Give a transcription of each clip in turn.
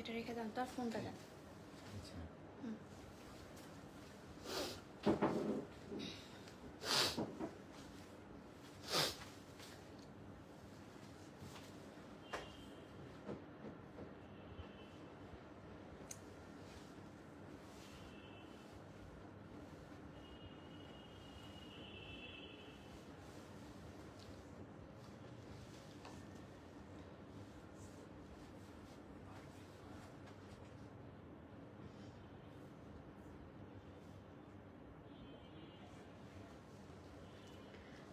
এটা রেখে দাও তো, আর ফোনটা দেন।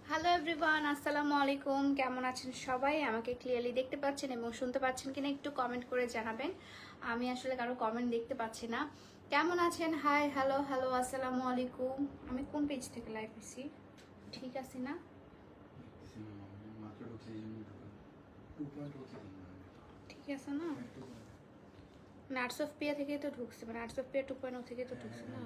হ্যালো এভরিওয়ান, আসসালামু আলাইকুম। কেমন আছেন সবাই? আমাকে ক্লিয়ারলি দেখতে পাচ্ছেন এবং শুনতে পাচ্ছেন কিনা একটু কমেন্ট করে জানাবেন। আমি আসলে কারো কমেন্ট দেখতে পাচ্ছি না। কেমন আছেন? হাই, হ্যালো, হ্যালো, আসসালামু আলাইকুম। আমি কোন পেজ থেকে লাইভ হয়েছি? ঠিক আছে না? ঠিক আছে না? আর্টস অফ পিয়া থেকে তো ঢুকছে, মানে আর্টস অফ পিয়া 2.0 থেকে তো ঢুকছে না?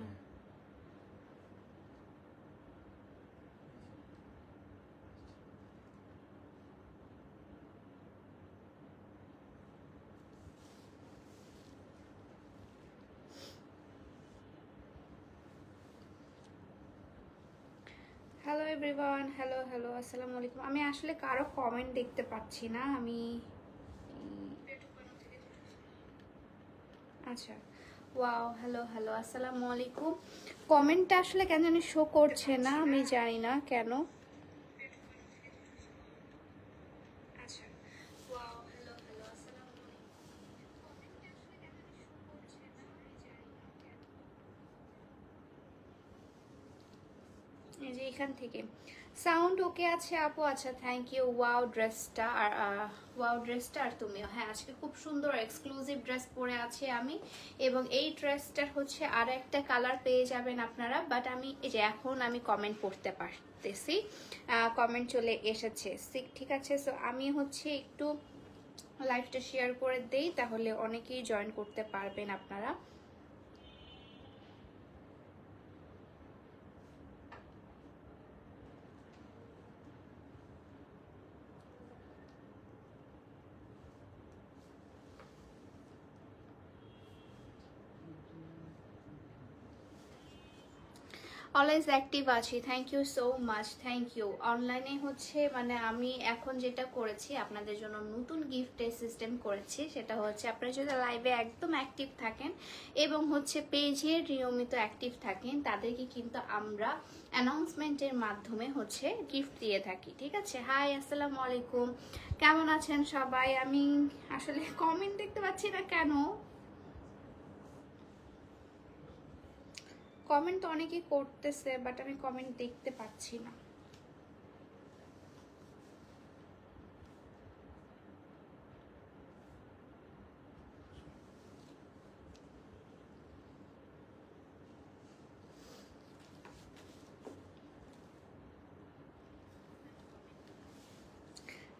হ্যালো এভরিওয়ান, হ্যালো, হ্যালো, আসসালামু আলাইকুম। আমি আসলে কারো কমেন্ট দেখতে পাচ্ছি না। আমি আচ্ছা, ওয়াও, হ্যালো, হ্যালো, আসসালামু আলাইকুম। কমেন্টটা আসলে কেন জানি শো করছে না, আমি জানি না কেন। আচ্ছা, ওয়াও, হ্যালো, হ্যালো, আসসালামু আলাইকুম। কমেন্টটা আসলে কেন জানি শো করছে না, আমি জানি না কেন। এই যে এখান থেকে সাউন্ড ওকে আছে আপু। আচ্ছা, থ্যাংক ইউ। ওয়াও ড্রেসটা আর ওয়াও ড্রেসটা আর তুমিও। হ্যাঁ, আজকে খুব সুন্দর এক্সক্লুসিভ ড্রেস পরে আছি আমি, এবং এই ড্রেসটার হচ্ছে আর একটা কালার পেয়ে যাবেন আপনারা। বাট আমি এই যে এখন আমি কমেন্ট পড়তে পারতেছি, কমেন্ট চলে এসেছে। ঠিক আছে, সো আমি হচ্ছে একটু লাইভটা শেয়ার করে দেই, তাহলে অনেকেই জয়েন করতে পারবেন আপনারা। অলওয়েজ অ্যাক্টিভ আছি, thank you so much, thank you. অনলাইনে হচ্ছে মানে আমি এখন যেটা করেছি আপনাদের জন্য নতুন গিফটের সিস্টেম করেছি, সেটা হচ্ছে আপনারা যদি লাইভে একদম অ্যাক্টিভ থাকেন এবং হচ্ছে পেজে নিয়মিত অ্যাক্টিভ থাকেন, তাদেরকে কিন্তু আমরা অ্যানাউন্সমেন্টের মাধ্যমে হচ্ছে গিফট দিয়ে থাকি। ঠিক আছে? হাই, আসসালামু আলাইকুম, কেমন আছেন সবাই? আমি আসলে কমেন্ট দেখতে পাচ্ছি না কেন। কমেন্ট তো অনেকেই করতেছে, বাট আমি কমেন্ট দেখতে পাচ্ছি না।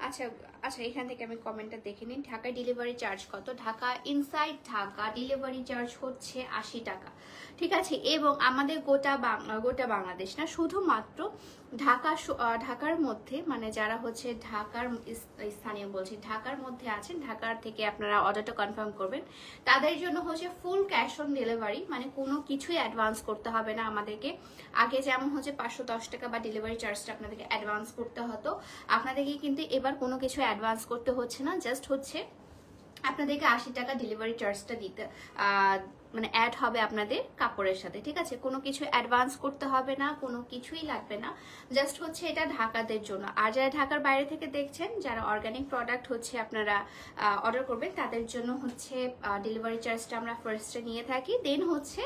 আচ্ছা, আচ্ছা, এখান থেকে আমি কমেন্টটা দেখে নিন। ঢাকা ডেলিভারি চার্জ কত? Dhaka, inside Dhaka delivery charge হচ্ছে 80 টাকা। ঠিক আছে? এবং আমাদের গোটা বাংলাদেশ না, শুধুমাত্র ঢাকার মধ্যে, মানে যারা হচ্ছে ঢাকার স্থানীয় বলছি, ঢাকার মধ্যে আছেন, ঢাকার থেকে আপনারা অর্ডারটা কনফার্ম করবেন, তাদের জন্য হচ্ছে ফুল ক্যাশ অন ডেলিভারি, মানে কোনো কিছুই অ্যাডভান্স করতে হবে না আমাদেরকে। আগে যেমন হচ্ছে 510 টাকা বা ডেলিভারি চার্জটা আপনাদেরকে অ্যাডভান্স করতে হতো, আপনাদেরকে কিন্তু এবার কোনো কিছু অ্যাডভান্স করতে হচ্ছে না। জাস্ট হচ্ছে আপনাদেরকে 80 টাকা ডেলিভারি চার্জটা দিতে মানে অ্যাড হবে আপনাদের কাপড়ের সাথে। ঠিক আছে? কোনো কিছু অ্যাডভান্স করতে হবে না, কোনো কিছুই লাগবে না। জাস্ট হচ্ছে এটা ঢাকাদের জন্য। আর যারা ঢাকার বাইরে থেকে দেখছেন, যারা অর্গানিক প্রোডাক্ট হচ্ছে আপনারা অর্ডার করবেন, তাদের জন্য হচ্ছে ডেলিভারি চার্জটা আমরা ফার্স্টে নিয়ে থাকি, দেন হচ্ছে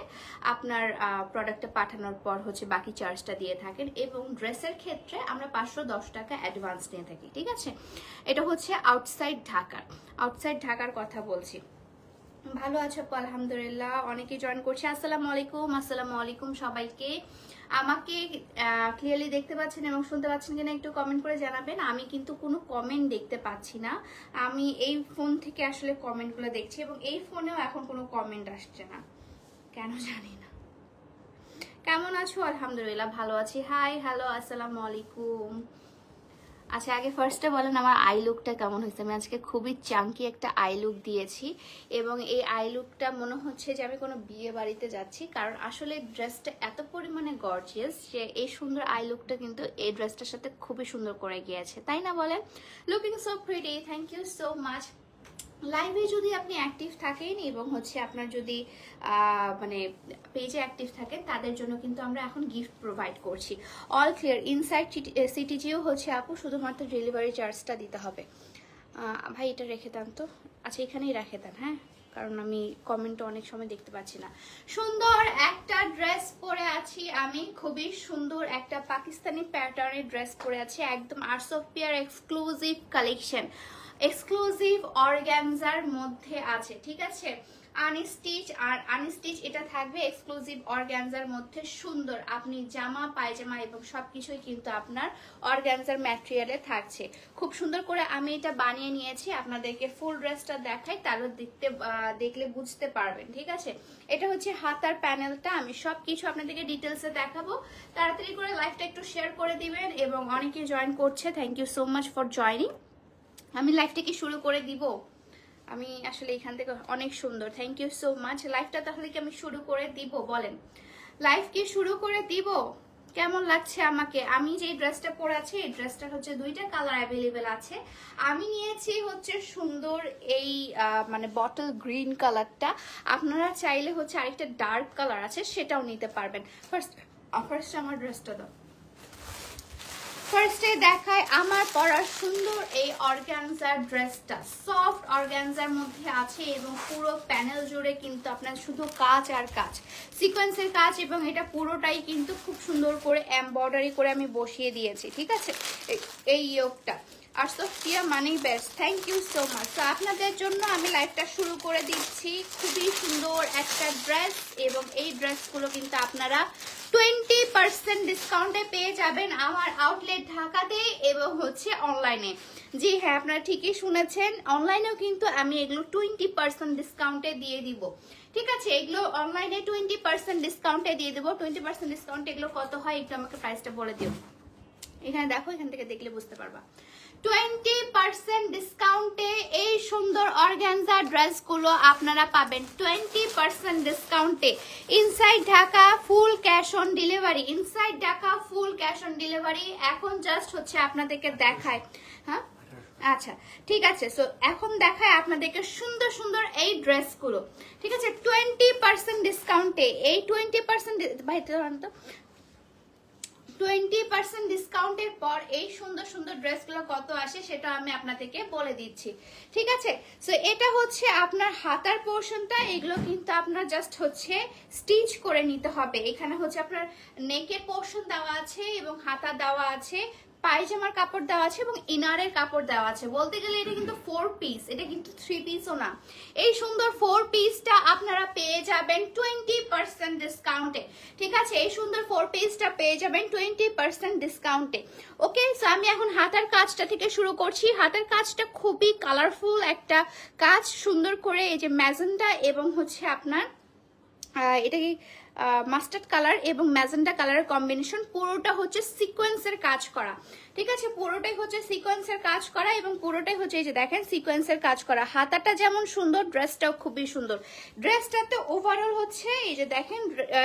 আপনার প্রোডাক্টটা পাঠানোর পর হচ্ছে বাকি চার্জটা দিয়ে থাকেন। এবং ড্রেসের ক্ষেত্রে আমরা 510 টাকা অ্যাডভান্স নিয়ে থাকি। ঠিক আছে? এটা হচ্ছে আউটসাইড ঢাকার কথা বলছি। ভালো আছো? আলহামদুলিল্লাহ, অনেকেই জয়েন করছে। আসসালামু আলাইকুম, আসসালামু আলাইকুম সবাইকে। আমাকে ক্লিয়ারলি দেখতে পাচ্ছেন এবং শুনতে পাচ্ছেন কিনা একটু কমেন্ট করে জানাবেন। আমি কিন্তু কোনো কমেন্ট দেখতে পাচ্ছি না। আমি এই ফোন থেকে আসলে কমেন্টগুলো দেখছি, এবং এই ফোনেও এখন কোনো কমেন্ট আসছে না, কেন জানি না। কেমন আছো? আলহামদুলিল্লাহ ভালো আছি। হাই, হ্যালো, আসসালামু আলাইকুম। আচ্ছা আগে ফার্স্টে বলেন আমার আই লুকটা কেমন হয়েছে। আমি আজকে খুবই চাঙ্কি একটা আই লুক দিয়েছি এবং এই আই লুকটা মনে হচ্ছে যে আমি কোনো বিয়ে বাড়িতে যাচ্ছি, কারণ আসলে ড্রেসটা এত পরিমাণে গর্জিয়াস যে এই সুন্দর আই লুকটা কিন্তু এই ড্রেসটার সাথে খুবই সুন্দর করে গিয়েছে, তাই না বলেন? Looking so pretty, thank you so much. লাইভে যদি আপনি অ্যাক্টিভ থাকেন এবং হচ্ছে আপনার যদি মানে পেজে অ্যাক্টিভ থাকেন তাদের জন্য কিন্তু আমরা এখন গিফট প্রোভাইড করছি। অল ক্লিয়ার ইনসাইড সিটিজিও হচ্ছে আপু, শুধুমাত্র ডেলিভারি চার্জটা দিতে হবে। ভাই এটা রেখে দেন তো, আচ্ছা এখানেই রেখে দেন, হ্যাঁ, কারণ আমি কমেন্টটা অনেক সময় দেখতে পাচ্ছি না। সুন্দর একটা ড্রেস পরে আছি আমি, খুবই সুন্দর একটা পাকিস্তানি প্যাটার্নের ড্রেস পরে আছি, একদম arts of pear exclusive collection, exclusive অর্গানজার মধ্যে আছে, ঠিক আছে? আনস্টিচ আর আনস্টিচ এটা থাকবে এক্সক্লুসিভ অর্গানজার মধ্যে। সুন্দর আপনি জামা পায়জামা এবং সবকিছুই কিন্তু আপনার অর্গানজার ম্যাটেরিয়ালে থাকছে। খুব সুন্দর করে আমি এটা বানিয়ে নিয়েছি, আপনাদেরকে ফুল ড্রেসটা দেখাই, তাহলে দেখলে বুঝতে পারবেন, ঠিক আছে? এটা হচ্ছে হাতার প্যানেলটা, আমি সবকিছু আপনাদেরকে ডিটেলসে দেখাবো। তাড়াতাড়ি করে লাইভটা একটু শেয়ার করে দিবেন এবং অনেকে জয়েন করছে, thank you so much for joining. আমি লাইভটা কি শুরু করে দিব? আমি আসলে এখান থেকে অনেক সুন্দর, থ্যাংক ইউ সো মাচ। লাইভটা তাহলে কি আমি শুরু করে দিব? বলেন, লাইভ কি শুরু করে দিব? কেমন লাগছে আমাকে? আমি যে ড্রেসটা পরে আছি এই ড্রেসটার হচ্ছে দুইটা কালার অ্যাভেলেবেল আছে। আমি নিয়েছি হচ্ছে সুন্দর এই মানে বটল গ্রিন কালারটা, আপনারা চাইলে হচ্ছে আরেকটা ডার্ক কালার আছে সেটাও নিতে পারবেন। ফার্স্ট আমার ড্রেসটা দাও। ফার্স্টে দেখায় আমার পরা সুন্দর এই অর্গানজার ড্রেসটা, সফট অর্গানজার মধ্যে আছে এবং পুরো প্যানেল জুড়ে কিন্তু আপনার শুধু কাজ আর কাজ, সিকোয়েন্সের কাজ, এবং এটা পুরোটাই কিন্তু খুব সুন্দর করে এমব্রয়ডারি করে আমি বসিয়ে দিয়েছি, ঠিক আছে? এই ইয়োগটা আর সোফিয়া মানি best, thank you so much. তো আপনাদের জন্য আমি লাইভটা শুরু করে দিচ্ছি। খুবই সুন্দর একটা ড্রেস এবং এই ড্রেসগুলো কিন্তু আপনারা 20% ডিসকাউন্টে পেয়ে যাবেন আমার আউটলেট ঢাকাতে এবং হচ্ছে অনলাইনে। জি হ্যাঁ, আপনারা ঠিকই শুনেছেন, অনলাইনেও কিন্তু আমি এগুলো 20% ডিসকাউন্টে দিয়ে দিব, ঠিক আছে? এগুলো অনলাইনে 20% ডিসকাউন্টে দিয়ে দেবো। 20% ডিসকাউন্টে এগুলো কত হয় একটু আমাকে প্রাইসটা বলে দিও। এখানে দেখো, এখান থেকে দেখলে বুঝতে পারবা। 20% ডিসকাউন্টে এই সুন্দর অর্গানজা ড্রেসগুলো আপনারা পাবেন 20% ডিসকাউন্টে। Inside Dhaka full cash on delivery, inside Dhaka full cash on delivery. এখন জাস্ট হচ্ছে আপনাদেরকে দেখায়, হ্যাঁ আচ্ছা ঠিক আছে। সো এখন দেখায় আপনাদেরকে সুন্দর সুন্দর এই ড্রেসগুলো, ঠিক আছে? 20% ডিসকাউন্টে এই 20% ভাই তো 20% ডিসকাউন্টের পর এই সুন্দর সুন্দর ড্রেসগুলো কত আসে সেটা আমি আপনাদেরকে বলে দিচ্ছি, ঠিক আছে? সো এটা হচ্ছে আপনার হাতার পোর্শনটা, এগুলো কিন্তু আপনার জাস্ট হচ্ছে স্টিচ করে নিতে হবে। এখানে হচ্ছে আপনার নেকের পোর্শন দেওয়া আছে এবং হাতা দেওয়া আছে, পায়জামার কাপড় দেওয়া আছে এবং ইনারের কাপড় দেওয়া আছে। বলতে গেলে এটা কিন্তু 4 পিস, এটা কিন্তু 3 পিসও না। এই সুন্দর 4 পিসটা আপনারা পেয়ে যাবেন 20% ডিসকাউন্টে, ঠিক আছে? এই সুন্দর 4 পিসটা পেয়ে যাবেন 20% ডিসকাউন্টে। ওকে, সো আমি এখন হাতার কাজটা থেকে শুরু করছি। হাতার কাজটা খুবই কালারফুল একটা কাজ, সুন্দর করে এই যে ম্যাজেন্টা এবং হচ্ছে আপনার এটা কি মাস্টার্ড কালার এবং ম্যাজেন্টা কালারের কম্বিনেশন, পুরোটা হচ্ছে সিকোয়েন্সের কাজ করা, ঠিক আছে? পুরোটাই হচ্ছে সিকোয়েন্সের কাজ করা এবং পুরোটাই হচ্ছে এই যে দেখেন সিকোয়েন্সের কাজ করা। হাতাটা যেমন সুন্দর, ড্রেসটাও খুবই সুন্দর। ড্রেসটাতে ওভারঅল হচ্ছে এই যে দেখেন,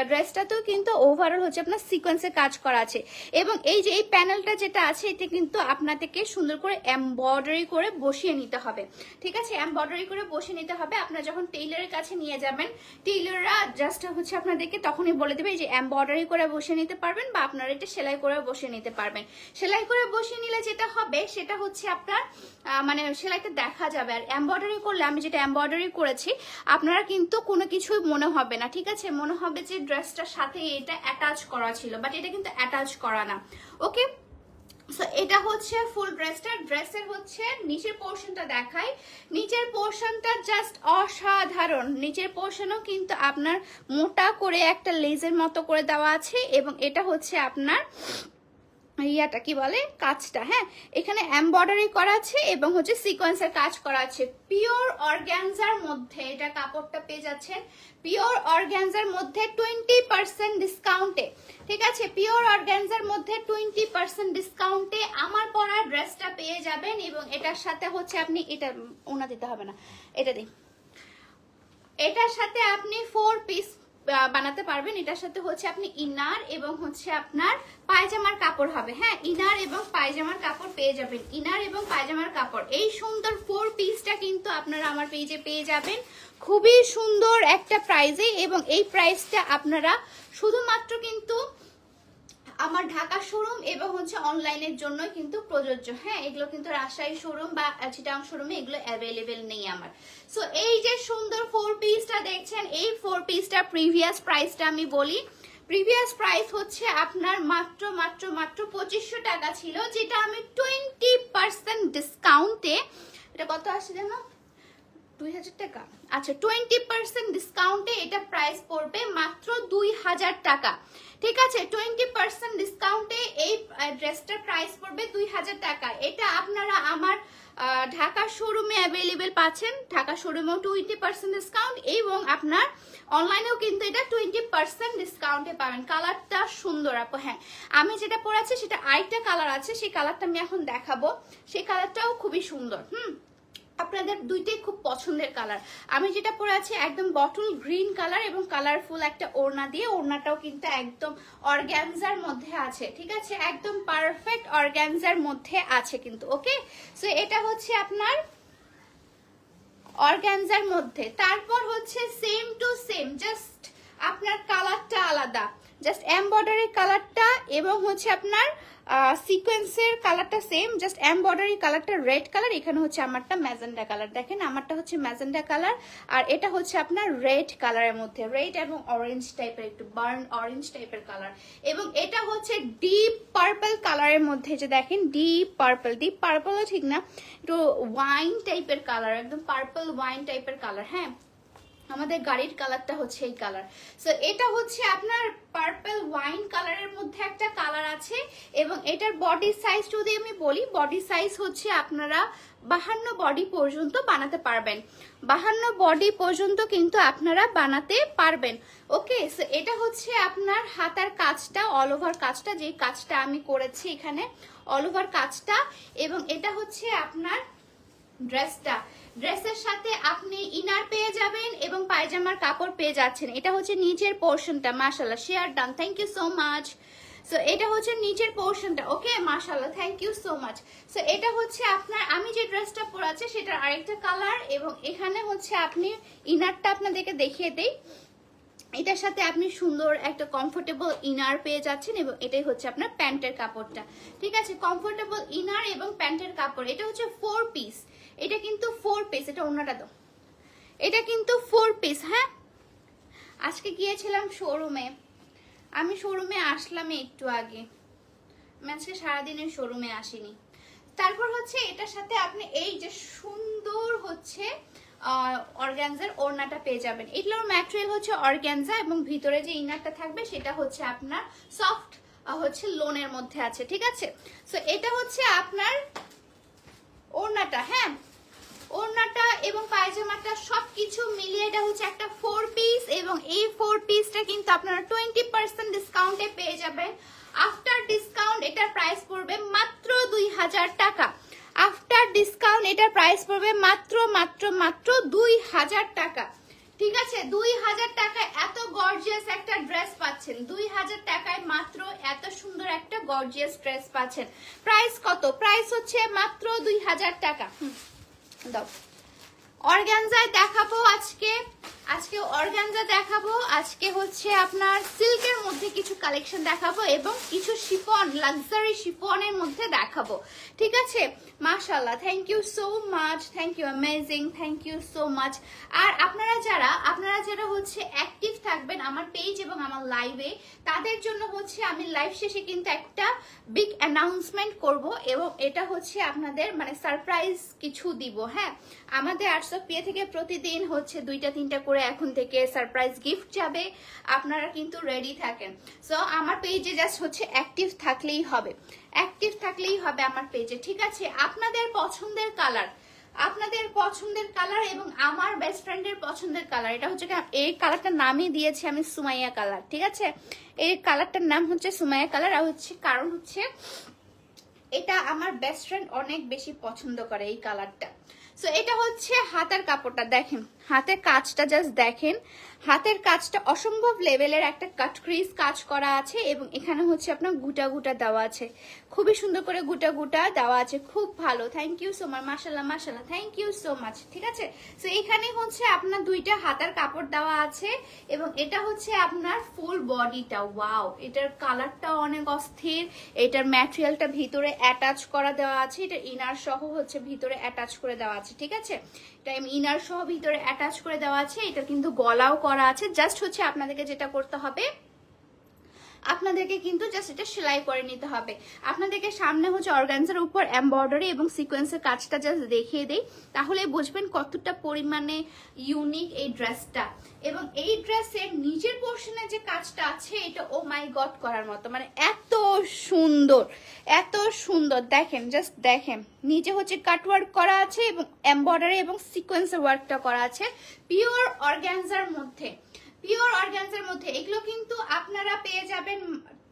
ড্রেসটাতেও কিন্তু ওভারঅল হচ্ছে আপনার সিকোয়েন্সের কাজ করা আছে এবং এই যে এই প্যানেলটা যেটা আছে এটা কিন্তু আপনাদেরকে সুন্দর করে এমব্রয়ডারি করে বসিয়ে নিতে হবে, ঠিক আছে? এমব্রয়ডারি করে বসিয়ে নিতে হবে। আপনারা যখন টেইলারের কাছে নিয়ে যাবেন, টেইলাররা জাস্ট হচ্ছে আপনাদেরকে তখনই বলে দেবে যে এমব্রয়ডারি করে বসিয়ে নিতে পারবেন বা আপনারা এটা সেলাই করে বসিয়ে নিতে পারবেন। সেলাই করে বসিয়ে নিলে যেটা হবে সেটা হচ্ছে আপনার মানে সেলাইতে দেখা যাবে, আর এমব্রয়ডারি করলে আমি যেটা এমব্রয়ডারি করেছি আপনারা কিন্তু কোনো কিছুই মনে হবে না, ঠিক আছে? মনে হবে যে ড্রেসটার সাথে এটা অ্যাটাচ করা ছিল, বাট এটা কিন্তু অ্যাটাচ করা না। ওকে, সো এটা হচ্ছে ফুল ড্রেসটা। ড্রেসের হচ্ছে নিচের পোর্শনটা দেখাই, নিচের পোর্শনটা জাস্ট অসাধারণ। নিচের পোর্শনও কিন্তু আপনার মোটা করে একটা লেজের মতো করে দেওয়া আছে এবং এটা হচ্ছে আপনার ইয়াটা কি বলে কাজটা, হ্যাঁ এখানে এমব্রয়ডারি করা আছে এবং হচ্ছে সিকোয়েন্সের কাজ করা আছে। পিওর অর্গানজার মধ্যে এটা কাপড়টা পেয়ে যাচ্ছেন পিওর অর্গানজার মধ্যে 20% ডিসকাউন্টে, ঠিক আছে? পিওর অর্গানজার মধ্যে 20% ডিসকাউন্টে আমার পরা ড্রেসটা পেয়ে যাবেন এবং এটার সাথে হচ্ছে আপনি এটা ওনা দিতে হবে না, এটা দিন, এটার সাথে আপনি 4 পিস বানাতে পারবেন। এটার সাথে হচ্ছে আপনি ইনার এবং হচ্ছে আপনার পায়জামার কাপড় হবে, হ্যাঁ ইনার এবং পায়জামার কাপড় পেয়ে যাবেন, ইনার এবং পায়জামার কাপড়। এই সুন্দর 4 পিসটা কিন্তু আপনারা আমার পেজে পেয়ে যাবেন খুবই সুন্দর একটা প্রাইজে, এবং এই প্রাইসটা আপনারা শুধুমাত্র কিন্তু আমার ঢাকা শোরুম এবং হচ্ছে অনলাইনের জন্য কিন্তু প্রযোজ্য, হ্যাঁ এগুলো কিন্তু রাজশাহী শোরুম বা চিটাং শোরুমে এগুলো অ্যাভেলেবেল নেই আমার। সো এই যে সুন্দর 4 পিসটা দেখছেন, এই 4 পিসটা প্রিভিয়াস প্রাইসটা আমি বলি, প্রিভিয়াস প্রাইস হচ্ছে আপনার মাত্র মাত্র মাত্র 2500 টাকা ছিল, যেটা আমি 20% ডিসকাউন্টে, এটা কত আসছে জানো 2000 টাকা, আচ্ছা 20% ডিসকাউন্টে এটা প্রাইস পড়বে মাত্র 2000 টাকা, ঠিক আছে? 20% ডিসকাউন্টে এই ড্রেসটার প্রাইস পড়বে 2000 টাকা। এটা আপনারা আমার ঢাকা শোরুমে অ্যাভেলেবেল পাচ্ছেন, ঢাকা শোরুমেও 20% ডিসকাউন্ট এবং আপনার অনলাইনেও কিন্তু এটা 20% ডিসকাউন্টে পাবেন। কালারটা সুন্দর আপু, হ্যাঁ আমি যেটা পরেছি সেটা আরেকটা কালার আছে, সেই কালারটা আমি এখন দেখাবো, সেই কালারটাও খুবই সুন্দর। আপনাদের দুইটাই খুব পছন্দের কালার। আমি যেটা পরে আছি একদম বটল গ্রিন কালার এবং কালারফুল একটা ওড়না দিয়ে, ওড়নাটাও কিন্তু একদম অর্গানজার মধ্যে আছে, ঠিক আছে? একদম পারফেক্ট অর্গানজার মধ্যে আছে কিন্তু, ওকে? সো এটা হচ্ছে আপনার অর্গানজার মধ্যে। তারপর হচ্ছে সেম টু সেম, জাস্ট আপনার কালারটা আলাদা, জাস্ট এমব্রয়ডারি কালারটা এবং হচ্ছে আপনার সিকোয়েন্সের কালারটা সেম, জাস্ট এমব্রয়ডারি কালারটা রেড কালার, এখানে হচ্ছে আমারটা ম্যাজেন্ডা কালার, দেখেন আমারটা হচ্ছে ম্যাজেন্ডা কালার আর এটা হচ্ছে আপনার রেড কালারের মধ্যে, রেড এবং অরেঞ্জ টাইপের, একটু বার্ন অরেঞ্জ টাইপের কালার, এবং এটা হচ্ছে ডিপ পার্পল কালারের মধ্যে, যে দেখেন ডিপ পার্পল, ডিপ পার্পলও ঠিক না, একটু ওয়াইন টাইপের কালার, একদম পার্পল ওয়াইন টাইপের কালার, হ্যাঁ আমাদের গাড়ির কালারটা হচ্ছে এই কালার। সো এটা হচ্ছে আপনার পার্পল ওয়াইন কালারের মধ্যে একটা কালার আছে, এবং এটার বডি সাইজ যদি আমি বলি, বডি সাইজ হচ্ছে আপনারা 52 বডি পর্যন্ত বানাতে পারবেন, 52 বডি পর্যন্ত কিন্তু আপনারা বানাতে পারবেন, ওকে? সো এটা হচ্ছে আপনার হাতার কাজটা, অল ওভার কাজটা, যে কাজটা আমি করেছি এখানে অল ওভার কাজটা, এবং এটা হচ্ছে আপনার ড্রেসটা, ড্রেসের সাথে আপনি ইনার পেয়ে যাবেন এবং পায়জামার কাপড় পেয়ে যাচ্ছেন। এটা হচ্ছে নিচের পোর্শনটা, মাশাআল্লাহ share done, thank you so much. So এটা হচ্ছে নিচের পোর্শনটা, ওকে মাশাআল্লাহ thank you so much. So এটা হচ্ছে আপনার, আমি যে ড্রেসটা পরে আছি সেটার আরেকটা কালার, এবং এখানে হচ্ছে আপনি ইনারটা আপনাদেরকে দেখিয়ে দেই, এটার সাথে আপনি সুন্দর একটা কমফোর্টেবল ইনার পেয়ে যাচ্ছেন, এবং এটাই হচ্ছে আপনার প্যান্টের কাপড়টা, ঠিক আছে? কমফোর্টেবল ইনার এবং প্যান্টের কাপড়, এটা হচ্ছে 4 পিস, এটা কিন্তু 4 পিস, এটা ওনাটা দাও, এটা কিন্তু 4 পিস, হ্যাঁ আজকে গিয়েছিলাম শোরুমে, আমি শোরুমে আসলাম একটু আগে, আমি আজকে সারাদিনের শোরুমে আসিনি। তারপর হচ্ছে এটার সাথে আপনি এই যে সুন্দর হচ্ছে অর্গানজার ওড়নাটা পেয়ে যাবেন, এগুলোর ম্যাটেরিয়াল হচ্ছে অর্গানজা এবং ভিতরে যে ইনারটা থাকবে সেটা হচ্ছে আপনার সফট হচ্ছে লোনের মধ্যে আছে, ঠিক আছে? সো এটা হচ্ছে আপনার ওড়নাটা, হ্যাঁ ওড়নাটা এবং পায়জামাটা সবকিছু মিলিয়ে এটা হচ্ছে একটা 4 পিস, এবং এই 4 পিসটা কিন্তু আপনারা 20% ডিসকাউন্টে পেয়ে যাবেন। আফটার ডিসকাউন্ট এটার প্রাইস পড়বে মাত্র 2000 টাকা, আফটার ডিসকাউন্ট এটার প্রাইস পড়বে মাত্র মাত্র মাত্র 2000 টাকা, ঠিক আছে? 2000 টাকায় এত গর্জিয়াস একটা ড্রেস পাচ্ছেন, 2000 টাকায় মাত্র এত সুন্দর একটা গর্জিয়াস ড্রেস পাচ্ছেন। প্রাইস কত? প্রাইস হচ্ছে মাত্র 2000 টাকা। দাও অর্গানজায় দেখাবো আজকে, আজকে অর্গানজা দেখাবো, আজকে হচ্ছে আপনার সিল্কের মধ্যে কিছু কালেকশন দেখাবো এবং কিছু শিফন, লাক্সারি শিফনের মধ্যে দেখাবো, ঠিক আছে? মাশাআল্লাহ thank you so much, thank you amazing, thank you so much. আর আপনারা যারা হচ্ছে অ্যাক্টিভ থাকবেন আমার পেজ এবং আমার লাইভে, তাদের জন্য হচ্ছে আমি লাইভ শেষে কিন্তু একটা বিগ অ্যানাউন্সমেন্ট করব, এবং এটা হচ্ছে আপনাদের মানে সারপ্রাইজ কিছু দিব, হ্যাঁ আমাদের আর্টস অফ পিয়া থেকে প্রতিদিন হচ্ছে 2টা 3টা করে করে এখন থেকে সারপ্রাইজ গিফট যাবে, আপনারা কিন্তু রেডি থাকেন। সো আমার পেজে জাস্ট হচ্ছে অ্যাক্টিভ থাকলেই হবে, অ্যাক্টিভ থাকলেই হবে আমার পেজে, ঠিক আছে? আপনাদের পছন্দের কালার, আপনাদের পছন্দের কালার এবং আমার বেস্ট ফ্রেন্ডের পছন্দের কালার, এটা হচ্ছে এই কালারটার নামই দিয়েছি আমি সুমাইয়া কালার, ঠিক আছে? এই কালারটার নাম হচ্ছে সুমাইয়া কালার। আর হচ্ছে কারণ হচ্ছে এটা আমার বেস্ট ফ্রেন্ড অনেক বেশি পছন্দ করে এই কালারটা। সো এটা হচ্ছে হাতের কাপড়টা, দেখেন হাতের কাজটা জাস্ট দেখেন, হাতের কাজটা অসম্ভব লেভেলের একটা কাট ক্রিজ কাজ করা আছে এবং এখানে হচ্ছে আপনার গুটা গুটা দেওয়া আছে, খুবই সুন্দর করে গুটা গুটা দেওয়া আছে, খুব ভালো। থ্যাংক ইউ সো মাচ, মাশাআল্লাহ মাশাআল্লাহ, থ্যাংক ইউ সো মাচ, ঠিক আছে? সো এখানে হচ্ছে আপনার দুইটা হাতের কাপড় দেওয়া আছে এবং এটা হচ্ছে আপনার ফুল বডিটা। ওয়াও, এটার কালারটা অনেক অস্থির, এটার ম্যাটেরিয়ালটা ভিতরে অ্যাটাচ করা দেওয়া আছে, এটা ইনার সহ হচ্ছে ভিতরে অ্যাটাচ করে দেওয়া আছে, ঠিক আছে? এটা ইনার সহ ভিতরে অ্যাটাচ করে দেওয়া আছে, এটা কিন্তু গলাও করা আছে। জাস্ট হচ্ছে আপনাদেরকে যেটা করতে হবে, আপনাদেরকে কিন্তু জাস্ট এটা সেলাই করে নিতে হবে। আপনাদেরকে সামনে হচ্ছে অর্গানজার উপর এমব্রয়ডারি এবং সিকোয়েন্সের কাজটা জাস্ট দেখিয়ে দেই, তাহলে বুঝবেন কতটা পরিমাণে ইউনিক এই ড্রেসটা। এবং এই ড্রেসের নিচের পোর্শনে যে কাজটা আছে এটা ও মাই গড করার মতো, মানে এত সুন্দর, এত সুন্দর। দেখেন জাস্ট দেখেন, নিচে হচ্ছে কাটওয়ার্ক করা আছে এবং এমব্রয়ডারি এবং সিকোয়েন্সের ওয়ার্কটা করা আছে পিওর অর্গানজার মধ্যে, পিওর অর্গানজার মধ্যে। এগুলো কিন্তু আপনারা পেয়ে যাবেন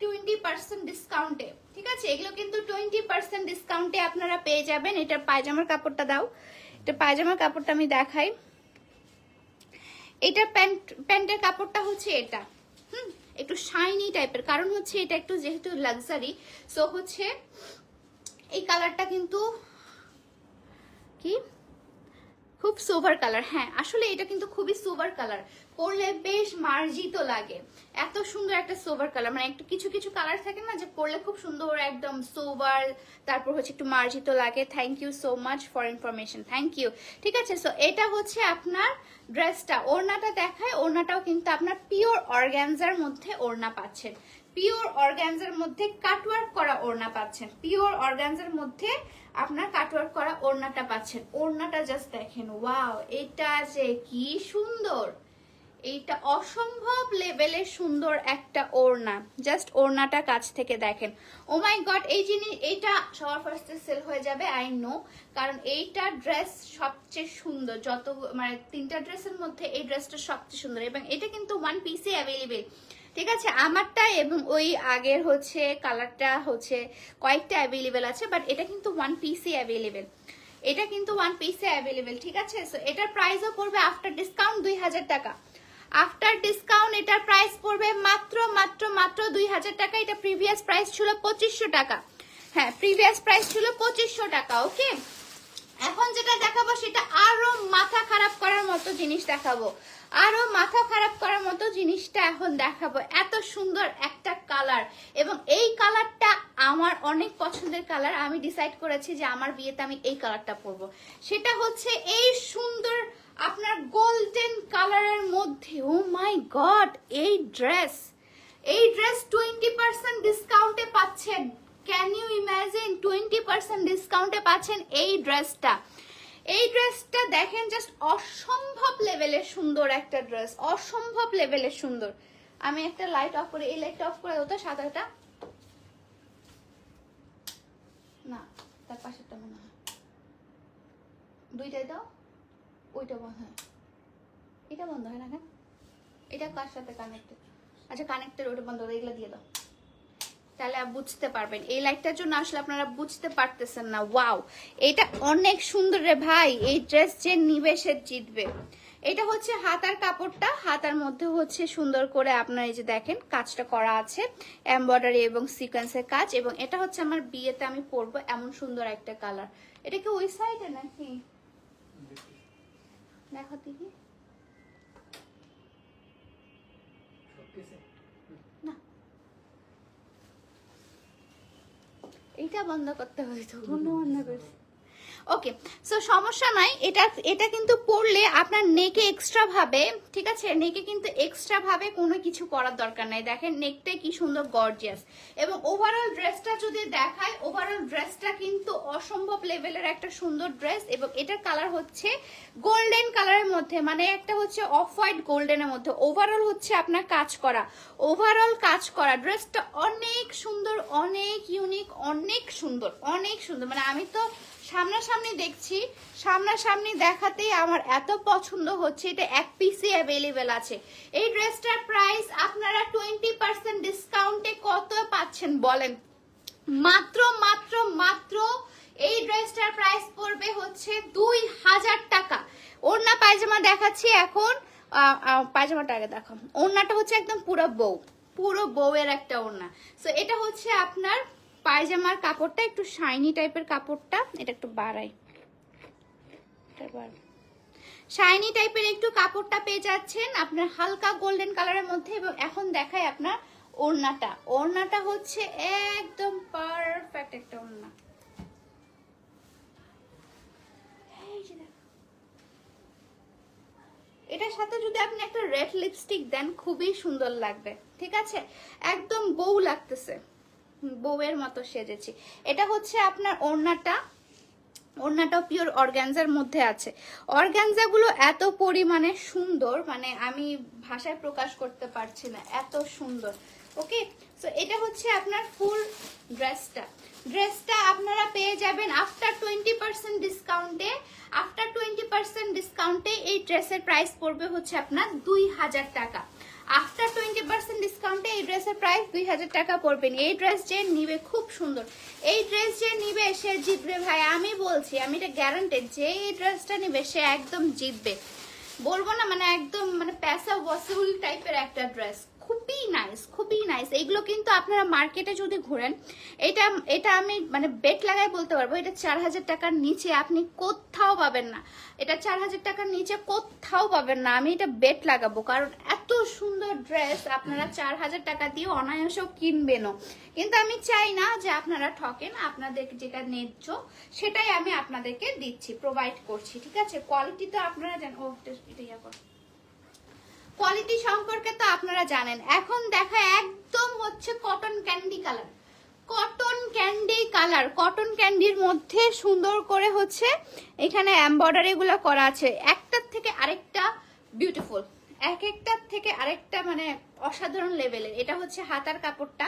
20% ডিসকাউন্টে, ঠিক আছে? এগুলো কিন্তু 20% ডিসকাউন্টে আপনারা পেয়ে যাবেন। এটার পায়জামার কাপড়টা দাও, এটা পায়জামার কাপড়টা আমি দেখাই। এটার প্যান্টের কাপড়টা হচ্ছে এটা, একটু শাইনি টাইপের, কারণ হচ্ছে এটা একটু যেহেতু লাক্সারি, সো হচ্ছে এই কালারটা কিন্তু কি খুব সোভার কালার। হ্যাঁ আসলে এটা কিন্তু খুবই সোভার কালার, পরলে বেশ মার্জিত লাগে, এত সুন্দর একটা সোভার কালার। মানে একটু কিছু কিছু কালার থাকে না যে পরলে খুব সুন্দর একদম সোভার, তারপর হচ্ছে একটু মার্জিত লাগে। Thank you so much for information, thank you, ঠিক আছে? সো এটা হচ্ছে আপনার ড্রেসটা। ওড়নাটা দেখায়, ওড়নাটাও কিন্তু আপনার পিওর অর্গানজার মধ্যে ওড়না পাচ্ছেন, পিওর অর্গানজার মধ্যে কাটওয়ার্ক করা ওড়না পাচ্ছেন, পিওর অর্গানজার মধ্যে আপনার কাটওয়ার্ক করা ওড়নাটা পাচ্ছেন। ওড়নাটা জাস্ট দেখেন, ওয়াও, এটা যে কি সুন্দর, এইটা অসম্ভব লেভেলের সুন্দর একটা ওড়না। জাস্ট ওড়নাটা কাছ থেকে দেখেন, ও মাই গড, এই জিনিস এইটা সবার ফার্স্টে সেল হয়ে যাবে আই নো, কারণ এইটা ড্রেস সবচেয়ে সুন্দর, যত মানে 3টা ড্রেসের মধ্যে এই ড্রেসটা সবচেয়ে সুন্দর এবং এটা কিন্তু ওয়ান পিসে অ্যাভেলেবেল, ঠিক আছে? আমারটা এবং ওই আগের হচ্ছে কালারটা হচ্ছে কয়েকটা অ্যাভেলেবেল আছে, বাট এটা কিন্তু ওয়ান পিসে অ্যাভেলেবেল, এটা কিন্তু ওয়ান পিসে অ্যাভেলেবেল, ঠিক আছে? সো এটার প্রাইসও পড়বে আফটার ডিসকাউন্ট 2000 টাকা। আফটার ডিসকাউন্ট এটার প্রাইস পড়বে মাত্র মাত্র মাত্র 2000 টাকা। এটা প্রিভিয়াস প্রাইস ছিল 2500 টাকা, হ্যাঁ প্রিভিয়াস প্রাইস ছিল 2500 টাকা। ওকে, এখন যেটা দেখাবো সেটা আরো মাথা খারাপ করার মতো জিনিস দেখাবো, আরো মাথা খারাপ করার মতো জিনিসটা এখন দেখাবো। এত সুন্দর একটা কালার এবং এই কালারটা আমার অনেক পছন্দের কালার। আমি ডিসাইড করেছি যে আমার বিয়েতে আমি এই কালারটা পরবো, সেটা হচ্ছে এই সুন্দর আপনার গোল্ডেন কালারের মধ্যে। ও মাই গড, এই ড্রেস 20% ডিসকাউন্টে পাচ্ছেন। ক্যান ইউ ইমাজিন, 20% ডিসকাউন্টে পাচ্ছেন এই ড্রেসটা। এই ড্রেসটা দেখেন, জাস্ট অসম্ভব লেভেলের সুন্দর একটা ড্রেস, অসম্ভব লেভেলের সুন্দর। আমি একটা লাইট অফ করে, এই লাইটটা অফ করে দাও তো, সাদাটা না, তার পাশেরটা মনে হয়, দুইটাই দাও, ওইটা বন্ধ হয়, এটা বন্ধ হয় না কেন? এটা কার সাথে কানেক্টেড? আচ্ছা কানেক্টেড, ওইটা বন্ধ করে এগুলো দিয়ে দাও, তাহলে বুঝতে পারবেন। এই লাইটটার জন্য আসলে আপনারা বুঝতে পারতেছেন না। ওয়াও, এটা অনেক সুন্দর রে ভাই, এই ড্রেস যে নিবে সে জিতবে। এটা হচ্ছে হাতার কাপড়টা, হাতার মধ্যে হচ্ছে সুন্দর করে আপনার এই যে দেখেন কাজটা করা আছে, এমব্রয়ডারি এবং সিকোয়েন্সের কাজ, এবং এটা হচ্ছে আমার বিয়েতে আমি পরবো এমন সুন্দর একটা কালার। এটা কি ওই সাইডে নাকি দেখো দেখি, না এইটা বন্ধ করতে হইতো, বন্ধ করছি। ওকে, সো সমস্যা নাই। এটা কিন্তু পরলে আপনার নেকে এক্সট্রা ভাবে, ঠিক আছে, নেকে কিন্তু এক্সট্রা ভাবে কোনো কিছু করার দরকার নাই। দেখেন নেকটা কি সুন্দর গর্জিয়াস, এবং ওভারঅল ড্রেসটা যদি দেখায়, ওভারঅল ড্রেসটা কিন্তু অসম্ভব লেভেলের একটা সুন্দর ড্রেস। এবং এটার কালার হচ্ছে গোল্ডেন কালারের মধ্যে, মানে একটা হচ্ছে অফ হোয়াইট গোল্ডেনের মধ্যে। ওভারঅল হচ্ছে আপনার কাজ করা, ওভারঅল কাজ করা। ড্রেসটা অনেক সুন্দর, অনেক ইউনিক, অনেক সুন্দর, অনেক সুন্দর। মানে আমি তো সামনাসামনি দেখছি, সামনাসামনি দেখাতেই আমার এত পছন্দ হচ্ছে। এটা এক পিসে অ্যাভেলেবেল আছে। এই ড্রেসটার প্রাইস আপনারা 20% ডিসকাউন্টে কত পাচ্ছেন বলেন? মাত্র মাত্র মাত্র এই ড্রেসটার প্রাইস পড়বে হচ্ছে 2000 টাকা। ওড়না পায়জামা দেখাচ্ছি এখন, পায়জামাটা আগে দেখো। ওড়নাটা হচ্ছে একদম পুরো বউয়ের একটা ওড়না। সো এটা হচ্ছে আপনার পায়জামার কাপড়টা, একটু শাইনি টাইপের কাপড়টা, এটা একটু বাড়াই, শাইনি টাইপের একটু কাপড়টা পেয়ে যাচ্ছেন আপনার হালকা গোল্ডেন কালারের মধ্যে। এবং এখন দেখায় আপনার ওড়নাটা, ওড়নাটা হচ্ছে একদম পারফেক্ট একটা ওড়না। এটার সাথে যদি আপনি একটা রেড লিপস্টিক দেন খুবই সুন্দর লাগবে, ঠিক আছে, একদম বউ লাগতেছে, বউয়ের মতো সেজেছি। এটা হচ্ছে আপনার ওড়নাটা, ওড়নাটাও পিওর অর্গানজার মধ্যে আছে। অর্গানজাগুলো এত পরিমাণে সুন্দর, মানে আমি ভাষায় প্রকাশ করতে পারছি না, এত সুন্দর। ওকে, সো এটা হচ্ছে আপনার ফুল ড্রেসটা আপনারা পেয়ে যাবেন আফটার 20% ডিসকাউন্টে। আফটার 20% ডিসকাউন্টে এই ড্রেসের প্রাইস পড়বে হচ্ছে আপনার 2000 টাকা। আফটার 20% ডিসকাউন্টে এই ড্রেসের প্রাইস 2000 টাকা পড়বে। এই ড্রেস যে নিবে খুব সুন্দর, এই ড্রেস যে নিবে সে জিতবে ভাই, আমি বলছি, আমি এটা গ্যারান্টেড যে এই ড্রেসটা নিবে সে একদম জিতবে, বলবো না, মানে একদম মানে প্যাসা ওয়াসুল টাইপের একটা ড্রেস, খুবই নাইস, খুবই নাইস। এইগুলো কিন্তু আপনারা মার্কেটে যদি ঘোরেন, এটা আমি মানে বেট লাগাই বলতে পারবো, এটা 4000 টাকার নিচে আপনি কোথাও পাবেন না। এটা 4000 টাকার নিচে কোথাও পাবেন না, আমি এটা বেট লাগাবো। কারণ এত সুন্দর ড্রেস আপনারা 4000 টাকা দিয়ে অনায়াসেও কিনবেনও। কিন্তু আমি চাই না যে আপনারা ঠকেন, আপনাদের যেটা ন্যায্য সেটাই আমি আপনাদেরকে দিচ্ছি, প্রোভাইড করছি, ঠিক আছে। কোয়ালিটি তো আপনারা জানেন, ও এটা ইয়া করো, কোয়ালিটি সম্পর্কে তো আপনারা জানেন। এখন দেখা একদম হচ্ছে cotton candy colour, cotton candy colour, cotton ক্যান্ডির মধ্যে সুন্দর করে হচ্ছে এখানে এমব্রয়ডারি গুলো করা আছে, একটার থেকে আরেকটা বিউটিফুল, এক একটার থেকে আরেকটা মানে অসাধারণ লেভেলের। এটা হচ্ছে হাতার কাপড়টা,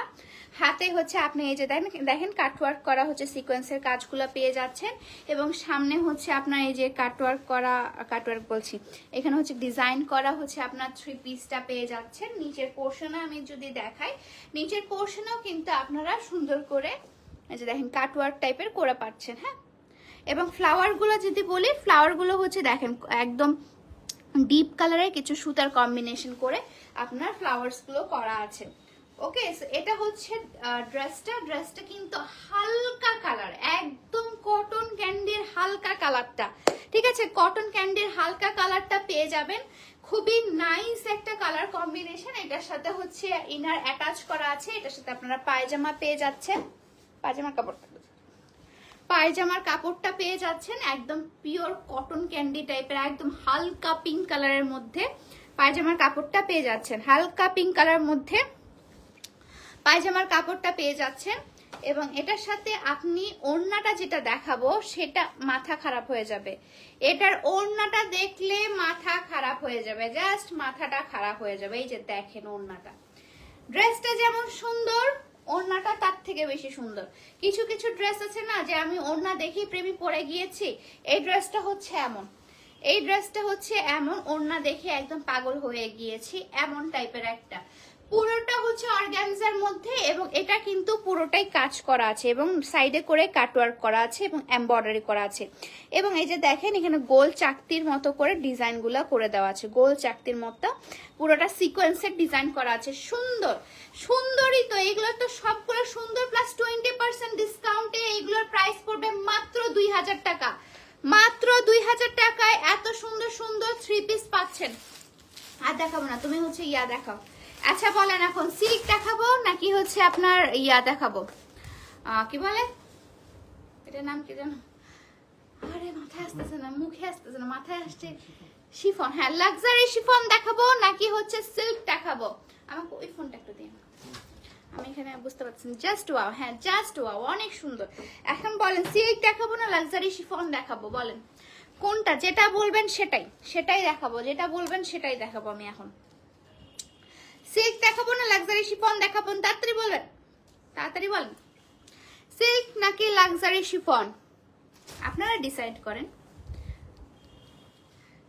হাতে হচ্ছে আপনি এই যে দেখেন কাটওয়ার্ক করা হচ্ছে, সিকোয়েন্সের কাজগুলো পেয়ে যাচ্ছেন। এবং সামনে হচ্ছে আপনার এই যে কাটওয়ার্ক করা, কাটওয়ার্ক বলছি, এখানে হচ্ছে ডিজাইন করা হচ্ছে আপনার 3 পিসটা পেয়ে যাচ্ছেন। নিচের পোর্শনে আমি যদি দেখাই, নিচের পোর্শনেও কিন্তু আপনারা সুন্দর করে এই যে দেখেন কাটওয়ার্ক টাইপের করে পাচ্ছেন, হ্যাঁ। এবং ফ্লাওয়ারগুলো যদি বলি, ফ্লাওয়ারগুলো হচ্ছে দেখেন একদম ডিপ কালারের কিছু সুতার কম্বিনেশন করে আপনার ফ্লাওয়ার্স গুলো করা আছে। ওকে, এটা হচ্ছে ড্রেসটা কিন্তু হালকা কালার, একদম কটন ক্যান্ডির হালকা কালারটা, ঠিক আছে, কটন ক্যান্ডির হালকা কালারটা পেয়ে যাবেন। খুবই নাইস একটা কালার কম্বিনেশন। এটার সাথে হচ্ছে ইনার অ্যাটাচ করা আছে, এটার সাথে আপনারা পায়জামা পেয়ে যাচ্ছেন, পায়জামার কাপড়টা পেয়ে যাচ্ছেন একদম পিওর কটন ক্যান্ডি টাইপের, একদম হালকা পিঙ্ক কালারের মধ্যে পায়জামার কাপড়টা পেয়ে যাচ্ছেন, হালকা পিঙ্ক কালারের মধ্যে পায়জামার কাপড়টা পেয়ে যাচ্ছেন। এবং এটার সাথে আপনি ওড়নাটা যেটা দেখাবো সেটা মাথা খারাপ হয়ে যাবে, এটার ওড়নাটা দেখলে মাথা খারাপ হয়ে যাবে, জাস্ট মাথাটা খারাপ হয়ে যাবে। এই যে দেখেন ওড়নাটা, ড্রেসটা যেমন সুন্দর ওড়নাটা তার থেকে বেশি সুন্দর। কিছু কিছু ড্রেস আছে না যে আমি ওড়না দেখি প্রেমে পড়ে গিয়েছি, এই ড্রেসটা হচ্ছে এমন, এই ড্রেসটা হচ্ছে এমন, ওড়না দেখে একদম পাগল হয়ে গিয়েছি এমন টাইপের একটা। পুরোটা হচ্ছে অর্গানজার মধ্যে এবং এটা কিন্তু পুরোটাই কাজ করা আছে এবং সাইডে করে কাটওয়ার্ক করা আছে এবং এমব্রয়ডারি করা আছে। এবং এই যে দেখেন এখানে গোল চাকতির মতো করে ডিজাইনগুলো করে দেওয়া আছে, গোল চাকতির মতো পুরোটা সিকোয়েন্সের ডিজাইন করা আছে, সুন্দর সুন্দরই তো। এগুলো তো সবগুলো সুন্দর, প্লাস 20% ডিসকাউন্টে এইগুলোর প্রাইস পড়বে মাত্র 2000 টাকা। মাত্র 2000 টাকায় এত সুন্দর সুন্দর 3 পিস পাচ্ছেন। আর দেখাবো না, তুমি হচ্ছে ইয়া দেখাও। আচ্ছা বলেন এখন সিল্ক দেখাবো নাকি হচ্ছে আপনার ইয়া দেখাবো, কি বলে এটার নাম কি জানো, আরে মাথায় আসতেছে না, মুখে আসতেছে না, মাথায় আসছে। শিফন, হ্যাঁ লাক্সারি শিফন দেখাবো নাকি হচ্ছে সিল্ক দেখাবো? আমাকে ওই ফোনটা একটু দিন, আমি এখানে বুঝতে পারছি। জাস্ট ওয়াও, হ্যাঁ জাস্ট ওয়াও, অনেক সুন্দর। এখন বলেন সিল্ক দেখাবো না লাক্সারি শিফন দেখাবো, বলেন কোনটা? যেটা বলবেন সেটাই দেখাবো, যেটা বলবেন সেটাই দেখাবো। আমি এখন সিল্ক দেখাবো না লাক্সারি শিফন দেখাবো? তাড়াতাড়ি বলবেন, তাড়াতাড়ি বলেন। সিল্ক নাকি লাক্সারি শিফন আপনারা ডিসাইড করেন।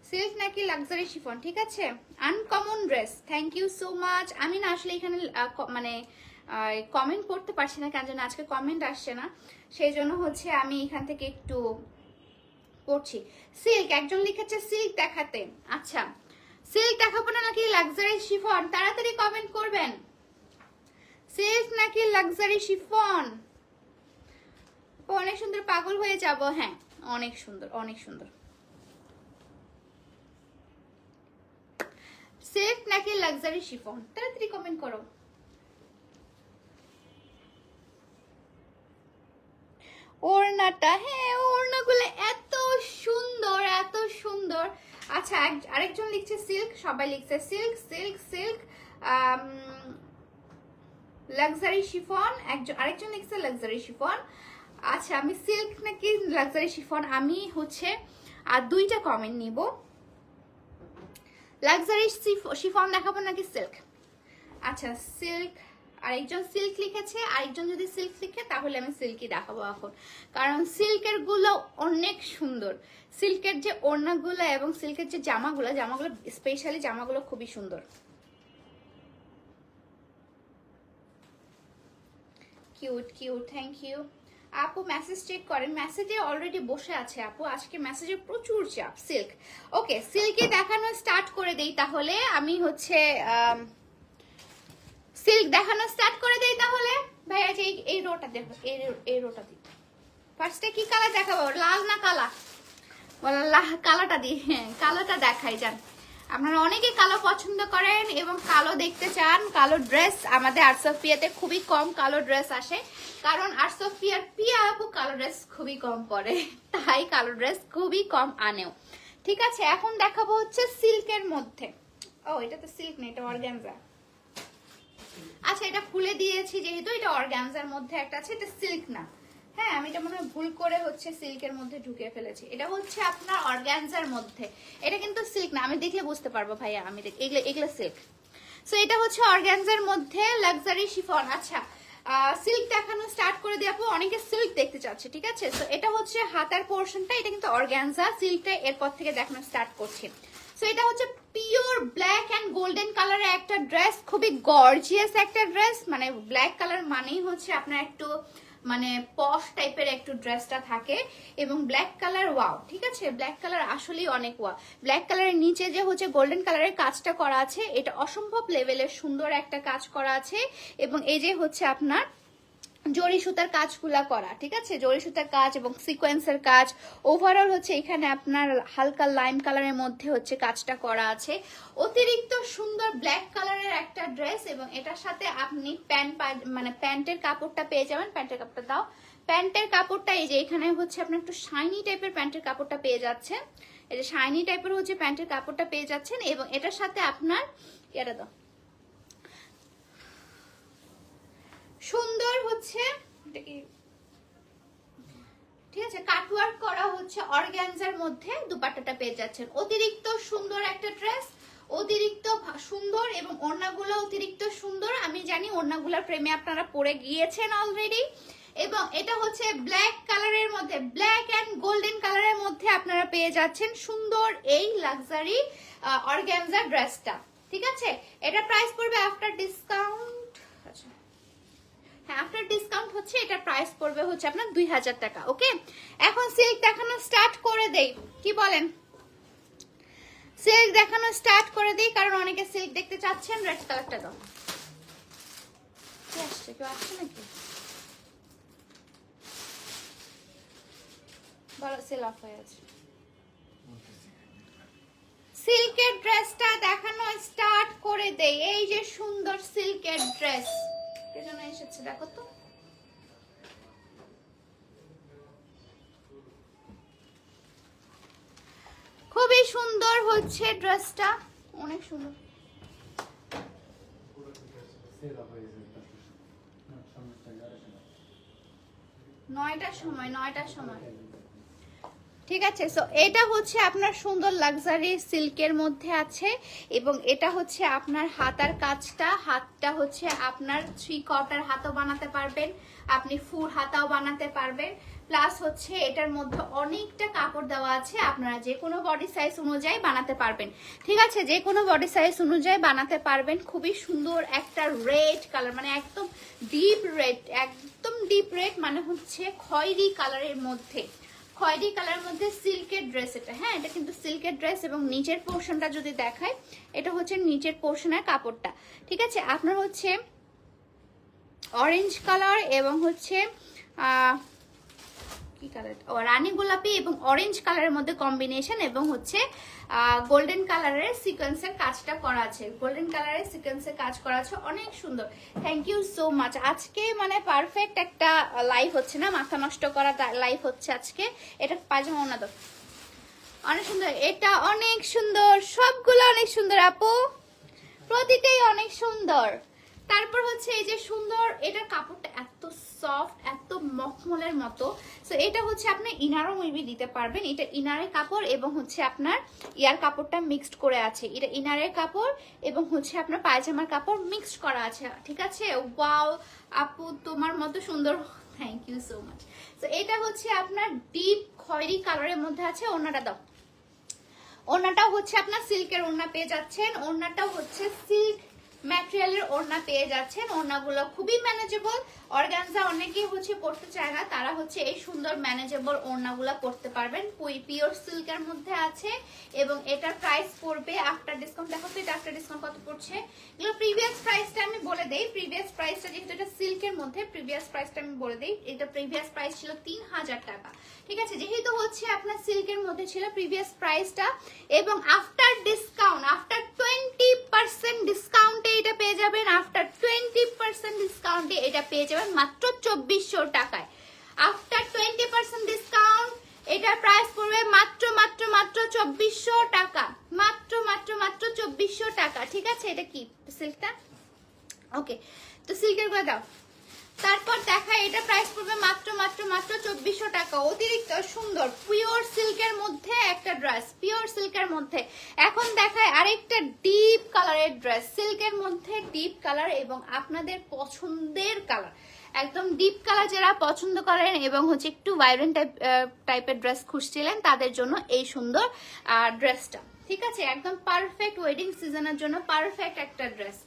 সিল্ক নাকি লাক্সারি শিফন, ঠিক আছে? Uncommon dress, thank you so much. আমি না আসলে এখানে মানে কমেন্ট করতে পারছি না, কেন যেন আজকে কমেন্ট আসছে না, সেই জন্য হচ্ছে আমি এখান থেকে একটু পড়ছি। সিল্ক, একজন লিখেছে সিল্ক দেখাতে। আচ্ছা, সিল্ক দেখাবো না নাকি লাক্সারি শিফন? তাড়াতাড়ি কমেন্ট করবেন। সিল্ক নাকি লাক্সারি শিফন? অনেক সুন্দর, পাগল হয়ে যাব। হ্যাঁ অনেক সুন্দর, অনেক সুন্দর। সিল্ক নাকি লাক্সারি শিফন, তাড়াতাড়ি কমেন্ট করো। ওড়নাটা, হ্যাঁ ওড়নাগুলো এত সুন্দর, এত সুন্দর। আচ্ছা আরেকজন লিখছে সিল্ক, সবাই লিখছে silk silk silk. Luxury chiffon, আরেকজন লিখছে লাক্সারি শিফন। আচ্ছা আমি সিল্ক নাকি লাক্সারি শিফন, আমি হচ্ছে আর দুইটা কমেন্ট নিব। লাক্সারি শিফন দেখাবো নাকি সিল্ক? আচ্ছা সিল্ক, আরেকজন সিল্ক লিখেছে, আরেকজন যদি সিল্ক লিখে তাহলে আমি সিল্কই দেখাবো এখন, কারণ সিল্কের গুলো অনেক সুন্দর। সিল্কের যে ওড়নাগুলো এবং সিল্কের যে জামাগুলো স্পেশালি জামাগুলো খুবই সুন্দর। কিউট কিউট, থ্যাংক ইউ আপু। মেসেজ চেক করেন, মেসেজে অলরেডি বসে আছে আপু, আজকে মেসেজে প্রচুর চাপ। সিল্ক, ওকে সিল্কে দেখানো স্টার্ট করে দেই তাহলে। আমি হচ্ছে সিল্ক দেখানো স্টার্ট করে দেই তাহলে। ভাইয়া যে এই রোটা দেখো, এই রোটা দিই। ফার্স্টে কি কালার দেখাবো, লাল না কালা? বলা কালাটা দিই, হ্যাঁ কালোটা দেখাই। যান, আপনারা অনেকে কালো পছন্দ করেন এবং কালো দেখতে চান। কালো ড্রেস আমাদের আর্টসফিয়াতে খুবই কম কালো ড্রেস আসে, কারণ আর্টসফিয়ার পিয়া আপু কালো ড্রেস খুবই কম পরে, তাই কালো ড্রেস খুবই কম আনেও। ঠিক আছে, এখন দেখাবো হচ্ছে সিল্কের মধ্যে। ও এটা তো সিল্ক না, এটা অর্গানজা। আচ্ছা এটা খুলে দিয়েছি যেহেতু, এটা অর্গানজার মধ্যে একটা আছে, এটা সিল্ক না। হ্যাঁ আমি এটা মনে হয় ভুল করে হচ্ছে সিল্কের মধ্যে ঢুকিয়ে ফেলেছি। এটা হচ্ছে আপনার অর্গানজার মধ্যে, এটা কিন্তু সিল্ক না। আমি দেখলে বুঝতে পারবো ভাইয়া, আমি এগুলো সিল্ক। সো এটা হচ্ছে অর্গানজার মধ্যে লাক্সারি শিফন। আচ্ছা সিল্ক দেখানো স্টার্ট করে দিয়ে আপু, অনেকে সিল্ক দেখতে চাচ্ছে, ঠিক আছে? তো এটা হচ্ছে হাতার পোর্শনটা, এটা কিন্তু অর্গানজা। সিল্কটা এরপর থেকে দেখানো স্টার্ট করছি। সো এটা হচ্ছে পিওর ব্ল্যাক এন্ড গোল্ডেন কালারের একটা ড্রেস, খুবই গর্জিয়াস একটা ড্রেস। মানে ব্ল্যাক কালার মানেই হচ্ছে আপনার একটু মানে পশ টাইপের একটু ড্রেসটা থাকে, এবং ব্ল্যাক কালার ওয়াও, ঠিক আছে? ব্ল্যাক কালার আসলেই অনেক ওয়াও। ব্ল্যাক কালারের নিচে যে হচ্ছে গোল্ডেন কালারের কাজটা করা আছে, এটা অসম্ভব লেভেলের সুন্দর একটা কাজ করা আছে, এবং এই যে হচ্ছে আপনার জরি সুতার কাজগুলা করা, ঠিক আছে? জরি সুতার কাজ এবং সিকোয়েন্সের কাজ। ওভারঅল হচ্ছে এখানে আপনার হালকা লাইম কালারের মধ্যে হচ্ছে কাজটা করা আছে। অতিরিক্ত সুন্দর ব্ল্যাক কালারের একটা ড্রেস, এবং এটার সাথে আপনি মানে প্যান্টের কাপড়টা পেয়ে যাবেন। প্যান্টের কাপড়টা দাও। প্যান্টের কাপড়টা এই যে এখানে হচ্ছে আপনার একটু শাইনি টাইপের প্যান্টের কাপড়টা পেয়ে যাচ্ছেন। এই যে শাইনি টাইপের হচ্ছে প্যান্টের কাপড়টা পেয়ে যাচ্ছেন, এবং এটার সাথে আপনার এটা দাও সুন্দর হচ্ছে, ঠিক আছে, কাটওয়ার্ক করা হচ্ছে অর্গানজার মধ্যে দুপাট্টাটা পেয়ে যাচ্ছেন। অতিরিক্ত সুন্দর একটা ড্রেস, অতিরিক্ত সুন্দর, এবং ওড়নাগুলো অতিরিক্ত সুন্দর। আমি জানি ওড়নাগুলোর প্রেমে আপনারা পড়ে গিয়েছেন অলরেডি। এবং এটা হচ্ছে ব্ল্যাক কালারের মধ্যে, ব্ল্যাক এন্ড গোল্ডেন কালারের মধ্যে আপনারা পেয়ে যাচ্ছেন সুন্দর এই লাক্সারি অর্গানজা ড্রেসটা, ঠিক আছে? এটা প্রাইস পড়বে আফটার ডিসকাউন্ট, আফটার ডিসকাউন্ট হচ্ছে এটা প্রাইস পড়বে হচ্ছে আপনার 2000 টাকা। ওকে, এখন সিল্ক দেখানো স্টার্ট করে দেই, কি বলেন? সিল্ক দেখানো স্টার্ট করে দেই, কারণ অনেকে সিল্ক দেখতে চাচ্ছেন। রেড কালারটা দাও। কি আসছে, কেউ আসছে নাকি? বলো, সেল অফ হয়ে আছে। সিল্কের ড্রেসটা দেখানো স্টার্ট করে দেই। এই যে সুন্দর সিল্কের ড্রেস, কেন এসেছে দেখো তো। খুবই সুন্দর হচ্ছে ড্রেসটা, অনেক সুন্দর। নয়টার সময় ঠিক আছে। সো এটা হচ্ছে আপনার সুন্দর লাক্সারি সিল্কের মধ্যে আছে এবং এটা হচ্ছে আপনার হাতার কাজটা, হাতটা হচ্ছে আপনার 3/4 হাতও বানাতে পারবেন, আপনি ফুল হাতাও বানাতে পারবেন। প্লাস হচ্ছে এটার মধ্যে অনেকটা কাপড় দেওয়া আছে, আপনারা যে কোনো বডি সাইজ অনুযায়ী বানাতে পারবেন। ঠিক আছে, যে কোনো বডি সাইজ অনুযায়ী বানাতে পারবেন। খুবই সুন্দর একটা রেড কালার, মানে একদম ডিপ রেড, একদম ডিপ রেড মানে হচ্ছে খয়েরি কালারের মধ্যে, খয়েরি কালারের মধ্যে সিল্কের ড্রেস এটা। হ্যাঁ, এটা কিন্তু সিল্কের ড্রেস এবং নিচের পোর্শনটা যদি দেখায়, এটা হচ্ছে নিচের পোর্শনের কাপড়টা। ঠিক আছে, আপনার হচ্ছে অরেঞ্জ কালার এবং হচ্ছে কি কালার, রানী গোলাপি এবং অরেঞ্জ কালারের মধ্যে কম্বিনেশন এবং হচ্ছে গোল্ডেন কালারের সিকোয়েন্সের কাজটা করা আছে, গোল্ডেন কালারের সিকোয়েন্সের কাজ করা আছে, অনেক সুন্দর। Thank you so much. আজকে মানে পারফেক্ট একটা লাইভ হচ্ছে না, মাথা নষ্ট করা লাইভ হচ্ছে আজকে। এটা পায়জামা ওনা দাও, অনেক সুন্দর, এটা অনেক সুন্দর, সবগুলো অনেক সুন্দর আপু, প্রতিটাই অনেক সুন্দর। তারপর হচ্ছে এই যে সুন্দর, এটার কাপড়টা এত সফট, এত মখমলের মতো। সো এটা হচ্ছে আপনি ইনারও মেবি দিতে পারবেন। এটা ইনারের কাপড় এবং হচ্ছে আপনার ইয়ার কাপড়টা মিক্সড করে আছে। এটা ইনারের কাপড় এবং হচ্ছে আপনার পায়জামার কাপড় মিক্সড করা আছে। ঠিক আছে, ওয়াও আপু তোমার মতো সুন্দর, thank you so much. So এটা হচ্ছে আপনার ডিপ খয়েরি কালারের মধ্যে আছে। ওড়নাটা দাও, ওড়নাটাও হচ্ছে আপনার সিল্কের ওড়না পেয়ে যাচ্ছেন, ওড়নাটাও হচ্ছে সিল্ক ম্যাটেরিয়ালের ওড়না পেয়ে যাচ্ছেন। ওড়নাগুলো খুবই ম্যানেজেবল, অর্গানজা অনেকেই হচ্ছে পড়তে চায় না, তারা হচ্ছে এই সুন্দর ম্যানেজেবল ওড়নাগুলো পড়তে পারবেন। পিওর সিল্কের মধ্যে আছে এবং এটার প্রাইস পড়বে আফটার ডিসকাউন্ট। দেখো তো এটা আফটার ডিসকাউন্ট কত পড়ছে। এগুলো প্রিভিয়াস প্রাইসটা আমি বলে দেই, প্রিভিয়াস প্রাইসটা যেহেতু এটা সিল্কের মধ্যে, প্রিভিয়াস প্রাইসটা আমি বলে দেই। এটা প্রিভিয়াস প্রাইস ছিল 3000 টাকা। ঠিক আছে, যেহেতু হচ্ছে আপনার সিল্কের মধ্যে ছিল প্রিভিয়াস প্রাইসটা, এবং আফটার ডিসকাউন্ট, আফটার 20% ডিসকাউন্টে এটা পেয়ে যাবেন, আফটার 20% ডিসকাউন্টে এটা পেয়ে যাবেন মাত্র 2400 টাকায়। আফটার 20% ডিসকাউন্ট এটার প্রাইস পড়বে মাত্র মাত্র মাত্র 2400 টাকা, মাত্র মাত্র মাত্র 2400 টাকা। ঠিক আছে, এটা কি সিল্কটা? ওকে, তো সিল্কের করে দাও। তারপর দেখায় এটা প্রাইস পড়বে মাত্র মাত্র মাত্র 2400 টাকা। অতিরিক্ত সুন্দর পিওর সিল্কের মধ্যে একটা ড্রেস, পিওর সিল্কের মধ্যে। এখন দেখায় আরেকটা ডিপ কালারের ড্রেস, সিল্কের মধ্যে ডিপ কালার এবং আপনাদের পছন্দের কালার, একদম ডিপ কালার যারা পছন্দ করেন এবং হচ্ছে একটু ভাইব্রেন্ট টাইপের ড্রেস খুঁজছিলেন তাদের জন্য এই সুন্দর ড্রেসটা। ঠিক আছে, একদম পারফেক্ট ওয়েডিং সিজনের জন্য পারফেক্ট একটা ড্রেস,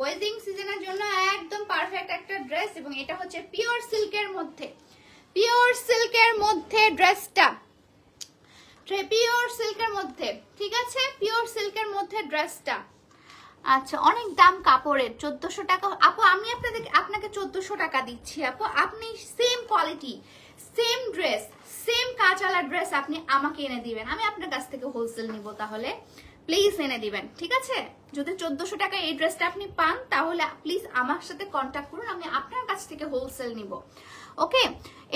ওয়েডিং সিজনের জন্য একদম পারফেক্ট একটা ড্রেস। এবং এটা হচ্ছে পিওর সিল্কের মধ্যে, পিওর সিল্কের মধ্যে ড্রেসটা, পিওর সিল্কের মধ্যে। ঠিক আছে, পিওর সিল্কের মধ্যে ড্রেসটা। আচ্ছা, অনেক দাম কাপড়ের, 1400 টাকা। আপু আমি আপনাকে 1400 টাকা দিচ্ছি আপু, আপনি same quality, same dress, same কাঁচালা ড্রেস আপনি আমাকে এনে দিবেন, আমি আপনার কাছ থেকে হোলসেল নিব, তাহলে প্লিজ এনে দিবেন। ঠিক আছে, যদি 1400 টাকা এই ড্রেসটা আপনি পান তাহলে প্লিজ আমার সাথে কন্ট্যাক্ট করুন, আমি আপনার কাছ থেকে হোলসেল নিব। ওকে,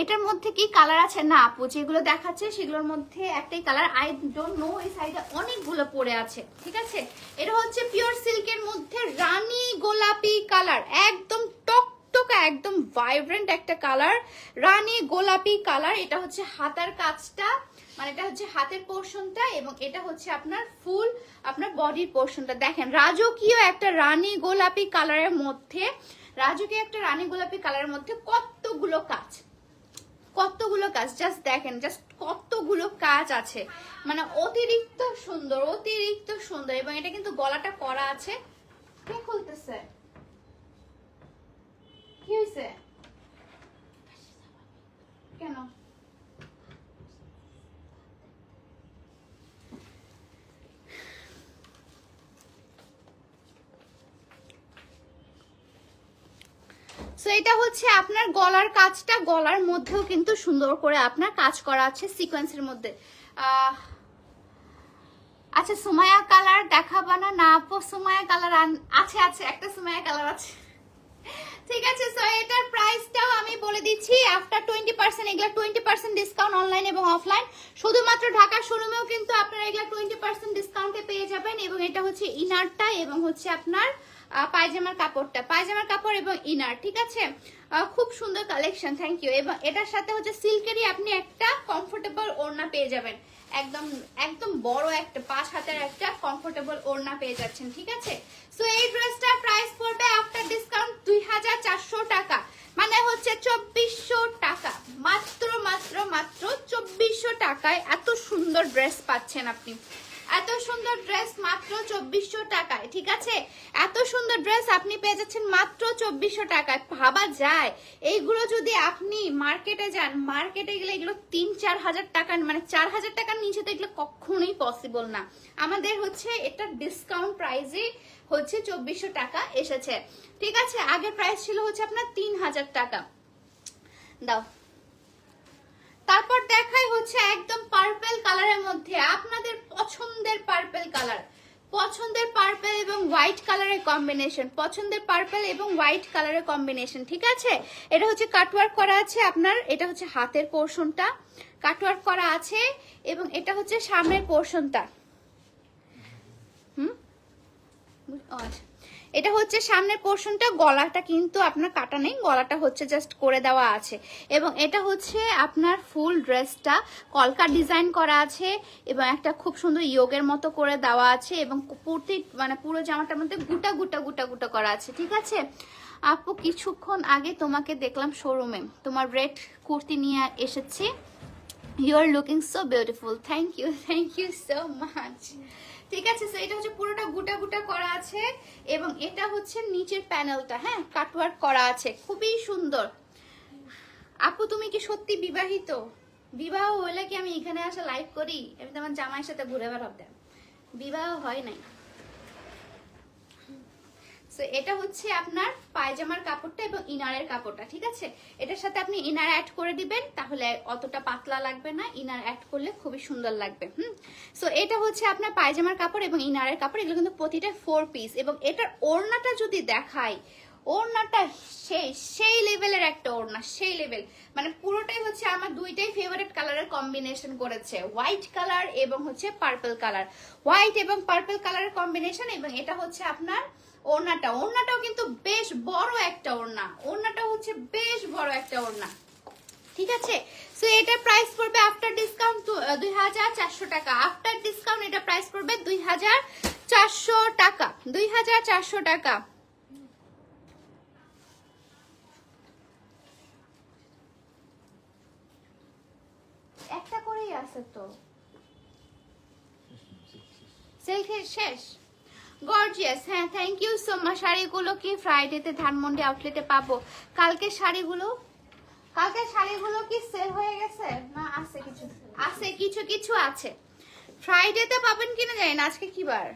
এটার মধ্যে কি কালার আছে? না আপু, যেগুলো দেখাচ্ছে সেগুলোর মধ্যে একটাই কালার, আই ডোন্ট নো, এই সাইডে অনেকগুলো পড়ে আছে। ঠিক আছে, এটা হচ্ছে পিওর সিল্কের মধ্যে রানী গোলাপি কালার, একদম টকটকা, একদম ভাইব্রেন্ট একটা কালার, রানী গোলাপি কালার। এটা হচ্ছে হাতার কাজটা, মানে এটা হচ্ছে হাতের পোর্শনটা এবং এটা হচ্ছে আপনার ফুল আপনার বডির পোর্শনটা। দেখেন রাজকীয় একটা রানী গোলাপি কালারের মধ্যে, রাজকীয় একটা রানী গোলাপি কালারের মধ্যে কতগুলো কাজ, কতগুলো কাজ, জাস্ট দেখেন, জাস্ট কতগুলো কাজ আছে, মানে অতিরিক্ত সুন্দর, অতিরিক্ত সুন্দর। এবং এটা কিন্তু গলাটা করা আছে। কে খুলতেছে? কি হয়েছে? কেন? সো এটা হচ্ছে আপনার গলার কাজটা, গলার মধ্যেও কিন্তু সুন্দর করে আপনার কাজ করা আছে সিকোয়েন্সের মধ্যে। আচ্ছা, সুমায়া কালার দেখাবা না? না আপু, সুমায়া কালার আছে, আছে একটা সুমায়া কালার আছে। ঠিক আছে, সো এটার প্রাইসটাও আমি বলে দিচ্ছি। আফটার 20%, এগুলা 20% ডিসকাউন্ট অনলাইন এবং অফলাইন। শুধুমাত্র ঢাকার শোরুমেও কিন্তু আপনারা এগুলা 20% ডিসকাউন্টে পেয়ে যাবেন। এবং এটা হচ্ছে ইনারটা এবং হচ্ছে আপনার পায়জামার কাপড়টা, পায়জামার কাপড় এবং ইনার। ঠিক আছে, খুব সুন্দর কালেকশন, থ্যাংক ইউ। এবং এটার সাথে হচ্ছে সিল্কেরই আপনি একটা কমফোর্টেবল ওড়না পেয়ে যাবেন, একদম একদম বড় একটা 5 হাতের একটা কমফোর্টেবল ওড়না পেয়ে যাচ্ছেন। ঠিক আছে, সো এই ড্রেসটার প্রাইস পড়বে আফটার ডিসকাউন্ট 2400 টাকা, মানে হচ্ছে 2400 টাকা, মাত্র মাত্র মাত্র 2400 টাকায় এত সুন্দর ড্রেস পাচ্ছেন আপনি। এত সুন্দর ড্রেস মাত্র 2400 টাকায়। ঠিক আছে, এত সুন্দর ড্রেস আপনি পেয়ে যাচ্ছেন মাত্র 2400 টাকায়। ভাবা যায় এইগুলো যদি আপনি মার্কেটে যান, মার্কেটে গেলে এগুলো 3-4 হাজার টাকা, মানে 4000 টাকার নিচে তো এগুলো কখনোই পসিবল না। আমাদের হচ্ছে এটা ডিসকাউন্ট প্রাইসে হচ্ছে 2400 টাকা এসেছে। ঠিক আছে, আগের প্রাইস ছিল হচ্ছে আপনার 3000 টাকা। দাও, তারপর দেখাই হচ্ছে একদম পার্পল কালারের মধ্যে আপনাদের পছন্দের পার্পল কালার, পছন্দের পার্পল এবং হোয়াইট কালারের কম্বিনেশন, পছন্দের পার্পল এবং হোয়াইট কালারের কম্বিনেশন। ঠিক আছে, এটা হচ্ছে কাটওয়ার্ক করা আছে আপনার, এটা হচ্ছে হাতের পোর্শনটা কাটওয়ার্ক করা আছে এবং এটা হচ্ছে সামনের পোর্শনটা। আচ্ছা, এটা হচ্ছে সামনের পোর্শনটা, গলাটা কিন্তু আপনার কাটা নেই, গলাটা হচ্ছে জাস্ট করে দেওয়া আছে। এবং এটা হচ্ছে আপনার ফুল ড্রেসটা কলকা ডিজাইন করা আছে এবং একটা খুব সুন্দর ইয়োগের মতো করে দেওয়া আছে এবং পুরো মানে পুরো জামাটার মধ্যে গুটা গুটা গুটা গুটা করা আছে। ঠিক আছে আপু, কিছুক্ষণ আগে তোমাকে দেখলাম শোরুমে, তোমার রেড কুর্তি নিয়ে এসেছি, you are looking so beautiful, thank you so much. ঠিক আছে, সো এটা হচ্ছে পুরোটা গুটা গুটা করা আছে এবং এটা হচ্ছে নিচের প্যানেলটা, হ্যাঁ কাটওয়ার্ক করা আছে, খুবই সুন্দর। আপু তুমি কি সত্যি বিবাহিত? বিবাহ হলে কি আমি এখানে আসা লাইভ করি? আমি তো আমার জামাইয়ের সাথে ঘুরে বেড়াতাম, বিবাহ হয় নাই। সো এটা হচ্ছে আপনার পায়জামার কাপড়টা এবং ইনারের কাপড়টা। ঠিক আছে, এটার সাথে আপনি ইনার অ্যাড করে দিবেন, তাহলে অতটা পাতলা লাগবে না, ইনার অ্যাড করলে খুবই সুন্দর লাগবে। সো এটা হচ্ছে আপনার পায়জামার কাপড় এবং ইনারের কাপড়, এগুলো কিন্তু প্রতিটা 4 পিস। এবং এটার ওড়নাটা যদি দেখাই, ওড়নাটা সেই লেভেলের একটা ওড়না, সেই লেভেল, মানে পুরোটাই হচ্ছে আমার দুইটাই ফেভারিট কালারের কম্বিনেশন করেছে, হোয়াইট কালার এবং হচ্ছে পার্পল কালার, হোয়াইট এবং পার্পল কালারের কম্বিনেশন। এবং এটা হচ্ছে আপনার ওড়নাটাও কিন্তু বেশ বড় একটা ওড়না, ওড়নাটা হচ্ছে বেশ বড় একটা ওড়না। ঠিক আছে, সো এটার প্রাইস পড়বে আফটার ডিসকাউন্ট 2400 টাকা। আফটার ডিসকাউন্ট এটা প্রাইস পড়বে 2400 টাকা, 2400 টাকা। একটা করেই আছে তো, সিল্কের শেষ। গর্জিয়াস, হ্যাঁ থ্যাংক ইউ সো মাচ। শাড়িগুলো কি ফ্রাইডেতে ধানমন্ডি আউটলেটে পাবো? কালকে শাড়িগুলো কি সেল হয়ে গেছে না আছে? কিছু কিছু আছে, ফ্রাইডেতে পাবেন কিনা জানি না, আজকে কি বার,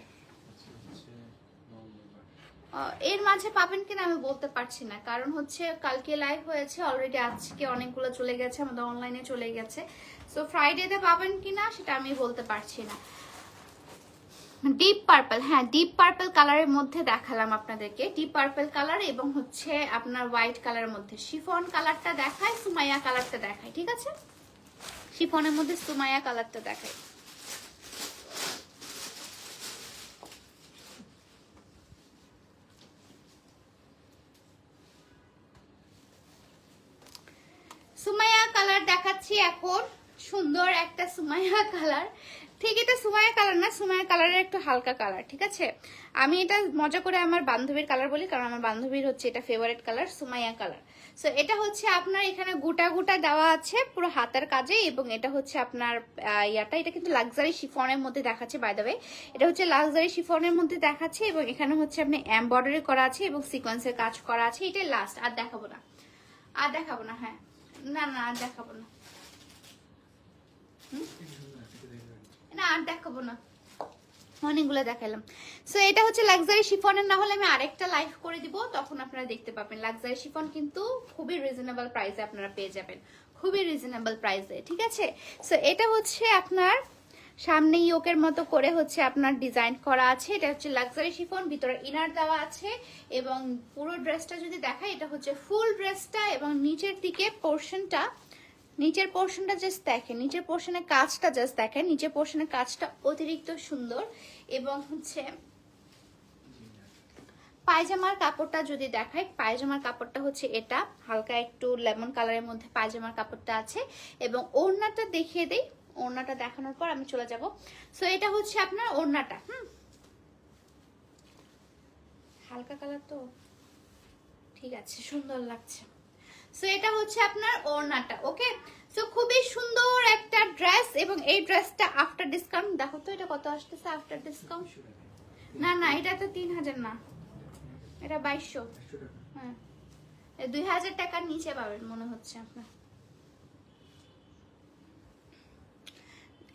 এর মাঝে পাবেন কিনা আমি বলতে পারছি না, কারণ হচ্ছে কালকে লাইভ হয়েছে অলরেডি, আজকে অনেকগুলো চলে গেছে, আমাদের অনলাইনে চলে গেছে। সো ফ্রাইডেতে পাবেন কিনা সেটা আমি বলতে পারছি না। ডিপ পার্পল, হ্যাঁ ডিপ পার্পল কালারের মধ্যে দেখালাম আপনাদেরকে, ডিপ পার্পল কালার এবং হচ্ছে আপনার হোয়াইট কালারের মধ্যে। শিফন কালারটা দেখাই, সুমাইয়া কালারটা দেখাই। ঠিক আছে, শিফনের মধ্যে সুমাইয়া কালারটা দেখাই। সুমাইয়া কালার দেখাচ্ছি এখন, সুন্দর একটা সুমাইয়া কালার। ঠিক, এটা সুমাইয়া কালার না, সুমাইয়া কালারের একটু হালকা কালার। ঠিক আছে, আমি এটা মজা করে আমার বান্ধবীর কালার বলি, কারণ আমার বান্ধবীর হচ্ছে এটা favourite colour, Sumaiya colour. So এটা হচ্ছে আপনার এখানে গোটা গোটা দেওয়া আছে পুরো হাতের কাজে, এবং এটা হচ্ছে আপনার এটা কিন্তু লাক্সারি শিফনের মধ্যে দেখাচ্ছে, বাই দ্য ওয়ে এটা হচ্ছে লাক্সারি শিফনের মধ্যে দেখাচ্ছে, এবং এখানে হচ্ছে আপনি এমব্রয়ডারি করা আছে এবং সিকোয়েন্সের কাজ করা আছে। এটাই লাস্ট, আর দেখাবো না, হ্যাঁ না আর দেখাবো না, আর দেখাবো না, অনেকগুলো দেখালাম। সো এটা হচ্ছে লাক্সারি শিফনের, না হলে আমি আরেকটা লাইভ করে দিব, তখন আপনারা দেখতে পাবেন। লাক্সারি শিফন কিন্তু খুবই রিজনেবল প্রাইসে আপনারা পেয়ে যাবেন, খুবই রিজনেবল প্রাইসে। ঠিক আছে, সো এটা হচ্ছে আপনার সামনে ইয়োকের মতো করে হচ্ছে আপনার ডিজাইন করা আছে। এটা হচ্ছে লাক্সারি শিফন, ভিতরে ইনার দেওয়া আছে এবং পুরো ড্রেসটা যদি দেখাই এটা হচ্ছে ফুল ড্রেসটা এবং নিচের দিকে পোর্শনটা, নিচের পোর্শনটা জাস্ট দেখেন, নিচের পোর্শনের কাজটা জাস্ট দেখেন, নিচের পোর্শনের কাজটা অতিরিক্ত সুন্দর। এবং হচ্ছে পায়জামার কাপড়টা যদি দেখাই, পায়জামার কাপড়টা হচ্ছে এটা হালকা একটু লেমন কালারের মধ্যে পায়জামার কাপড়টা আছে। এবং ওড়নাটা দেখিয়ে দেই, ওড়নাটা দেখানোর পর আমি চলে যাব। সো এটা হচ্ছে আপনার ওড়নাটা, হালকা কালার তো ঠিক আছে, সুন্দর লাগছে। সো এটা হচ্ছে আপনার ওড়নাটা। ওকে, সো খুবই সুন্দর একটা ড্রেস। এবং এই ড্রেসটা আফটার ডিসকাউন্ট দেখো তো এটা কত আসতেছে আফটার ডিসকাউন্ট। না না, এটা তো 3000 না, এটা 2200। হ্যাঁ, 2000 টাকার নিচে পাবেন মনে হচ্ছে আপনার।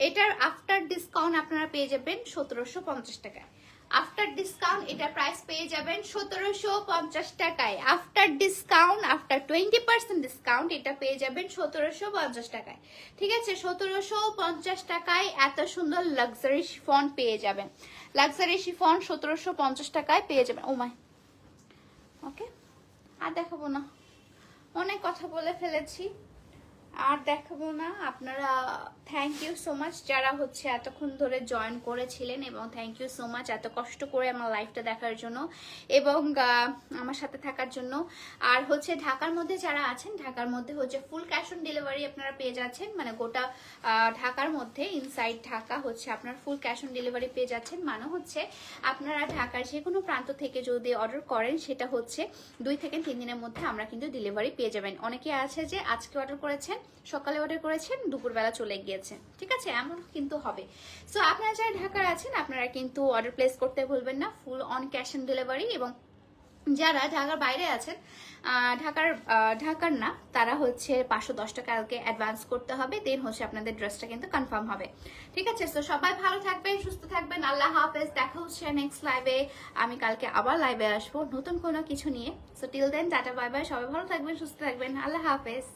এটার আফটার ডিসকাউন্ট আপনারা পেয়ে যাবেন 1750 টাকায়। আফটার ডিসকাউন্ট এটা প্রাইস পেয়ে যাবেন 1750 টাকায়। আফটার ডিসকাউন্ট, আফটার 20% ডিসকাউন্ট এটা পেয়ে যাবেন 1750 টাকায়। ঠিক আছে, 1750 টাকায় এত সুন্দর লাক্সারি শিফন পেয়ে যাবেন। লাক্সারি শিফন 1750 টাকায় পেয়ে যাবেন। ও মাই, ওকে, আর দেখাবো না, অনেক কথা বলে ফেলেছি, আর দেখাবো না। আপনারা থ্যাংক ইউ সো মাচ যারা হচ্ছে এতক্ষণ ধরে জয়েন করেছিলেন, এবং থ্যাংক ইউ সো মাচ এত কষ্ট করে আমার লাইভটা দেখার জন্য এবং আমার সাথে থাকার জন্য। আর হচ্ছে ঢাকার মধ্যে যারা আছেন, ঢাকার মধ্যে হচ্ছে ফুল ক্যাশ অন ডেলিভারি আপনারা পেয়ে যাচ্ছেন, মানে গোটা ঢাকার মধ্যে ইনসাইড ঢাকা হচ্ছে আপনার ফুল ক্যাশ অন ডেলিভারি পেয়ে যাচ্ছেন। মানে হচ্ছে আপনারা ঢাকার যে কোনো প্রান্ত থেকে যদি অর্ডার করেন সেটা হচ্ছে 2 থেকে 3 দিনের মধ্যে আমরা কিন্তু ডেলিভারি পেয়ে যাবেন। অনেকে আছে যে আজকে অর্ডার করেছেন, সকালে অর্ডার করেছেন, দুপুরবেলা চলে গিয়েছে, ঠিক আছে, এমন কিন্তু হবে। সো আপনারা যারা ঢাকার আছেন আপনারা কিন্তু অর্ডার প্লেস করতে ভুলবেন না, full on cash on delivery. এবং যারা ঢাকার বাইরে আছেন, ঢাকার না, তারা হচ্ছে 510 টাকা কালকে অ্যাডভান্স করতে হবে, দেন হচ্ছে আপনাদের ড্রেসটা কিন্তু কনফার্ম হবে। ঠিক আছে, তো সবাই ভালো থাকবেন, সুস্থ থাকবেন, আল্লাহ হাফেজ। দেখা হচ্ছে নেক্সট লাইভে। আমি কালকে আবার লাইভে আসবো নতুন কোনো কিছু নিয়ে। So till then tata bye bye, সবাই ভালো থাকবেন, সুস্থ থাকবেন, আল্লাহ হাফেজ।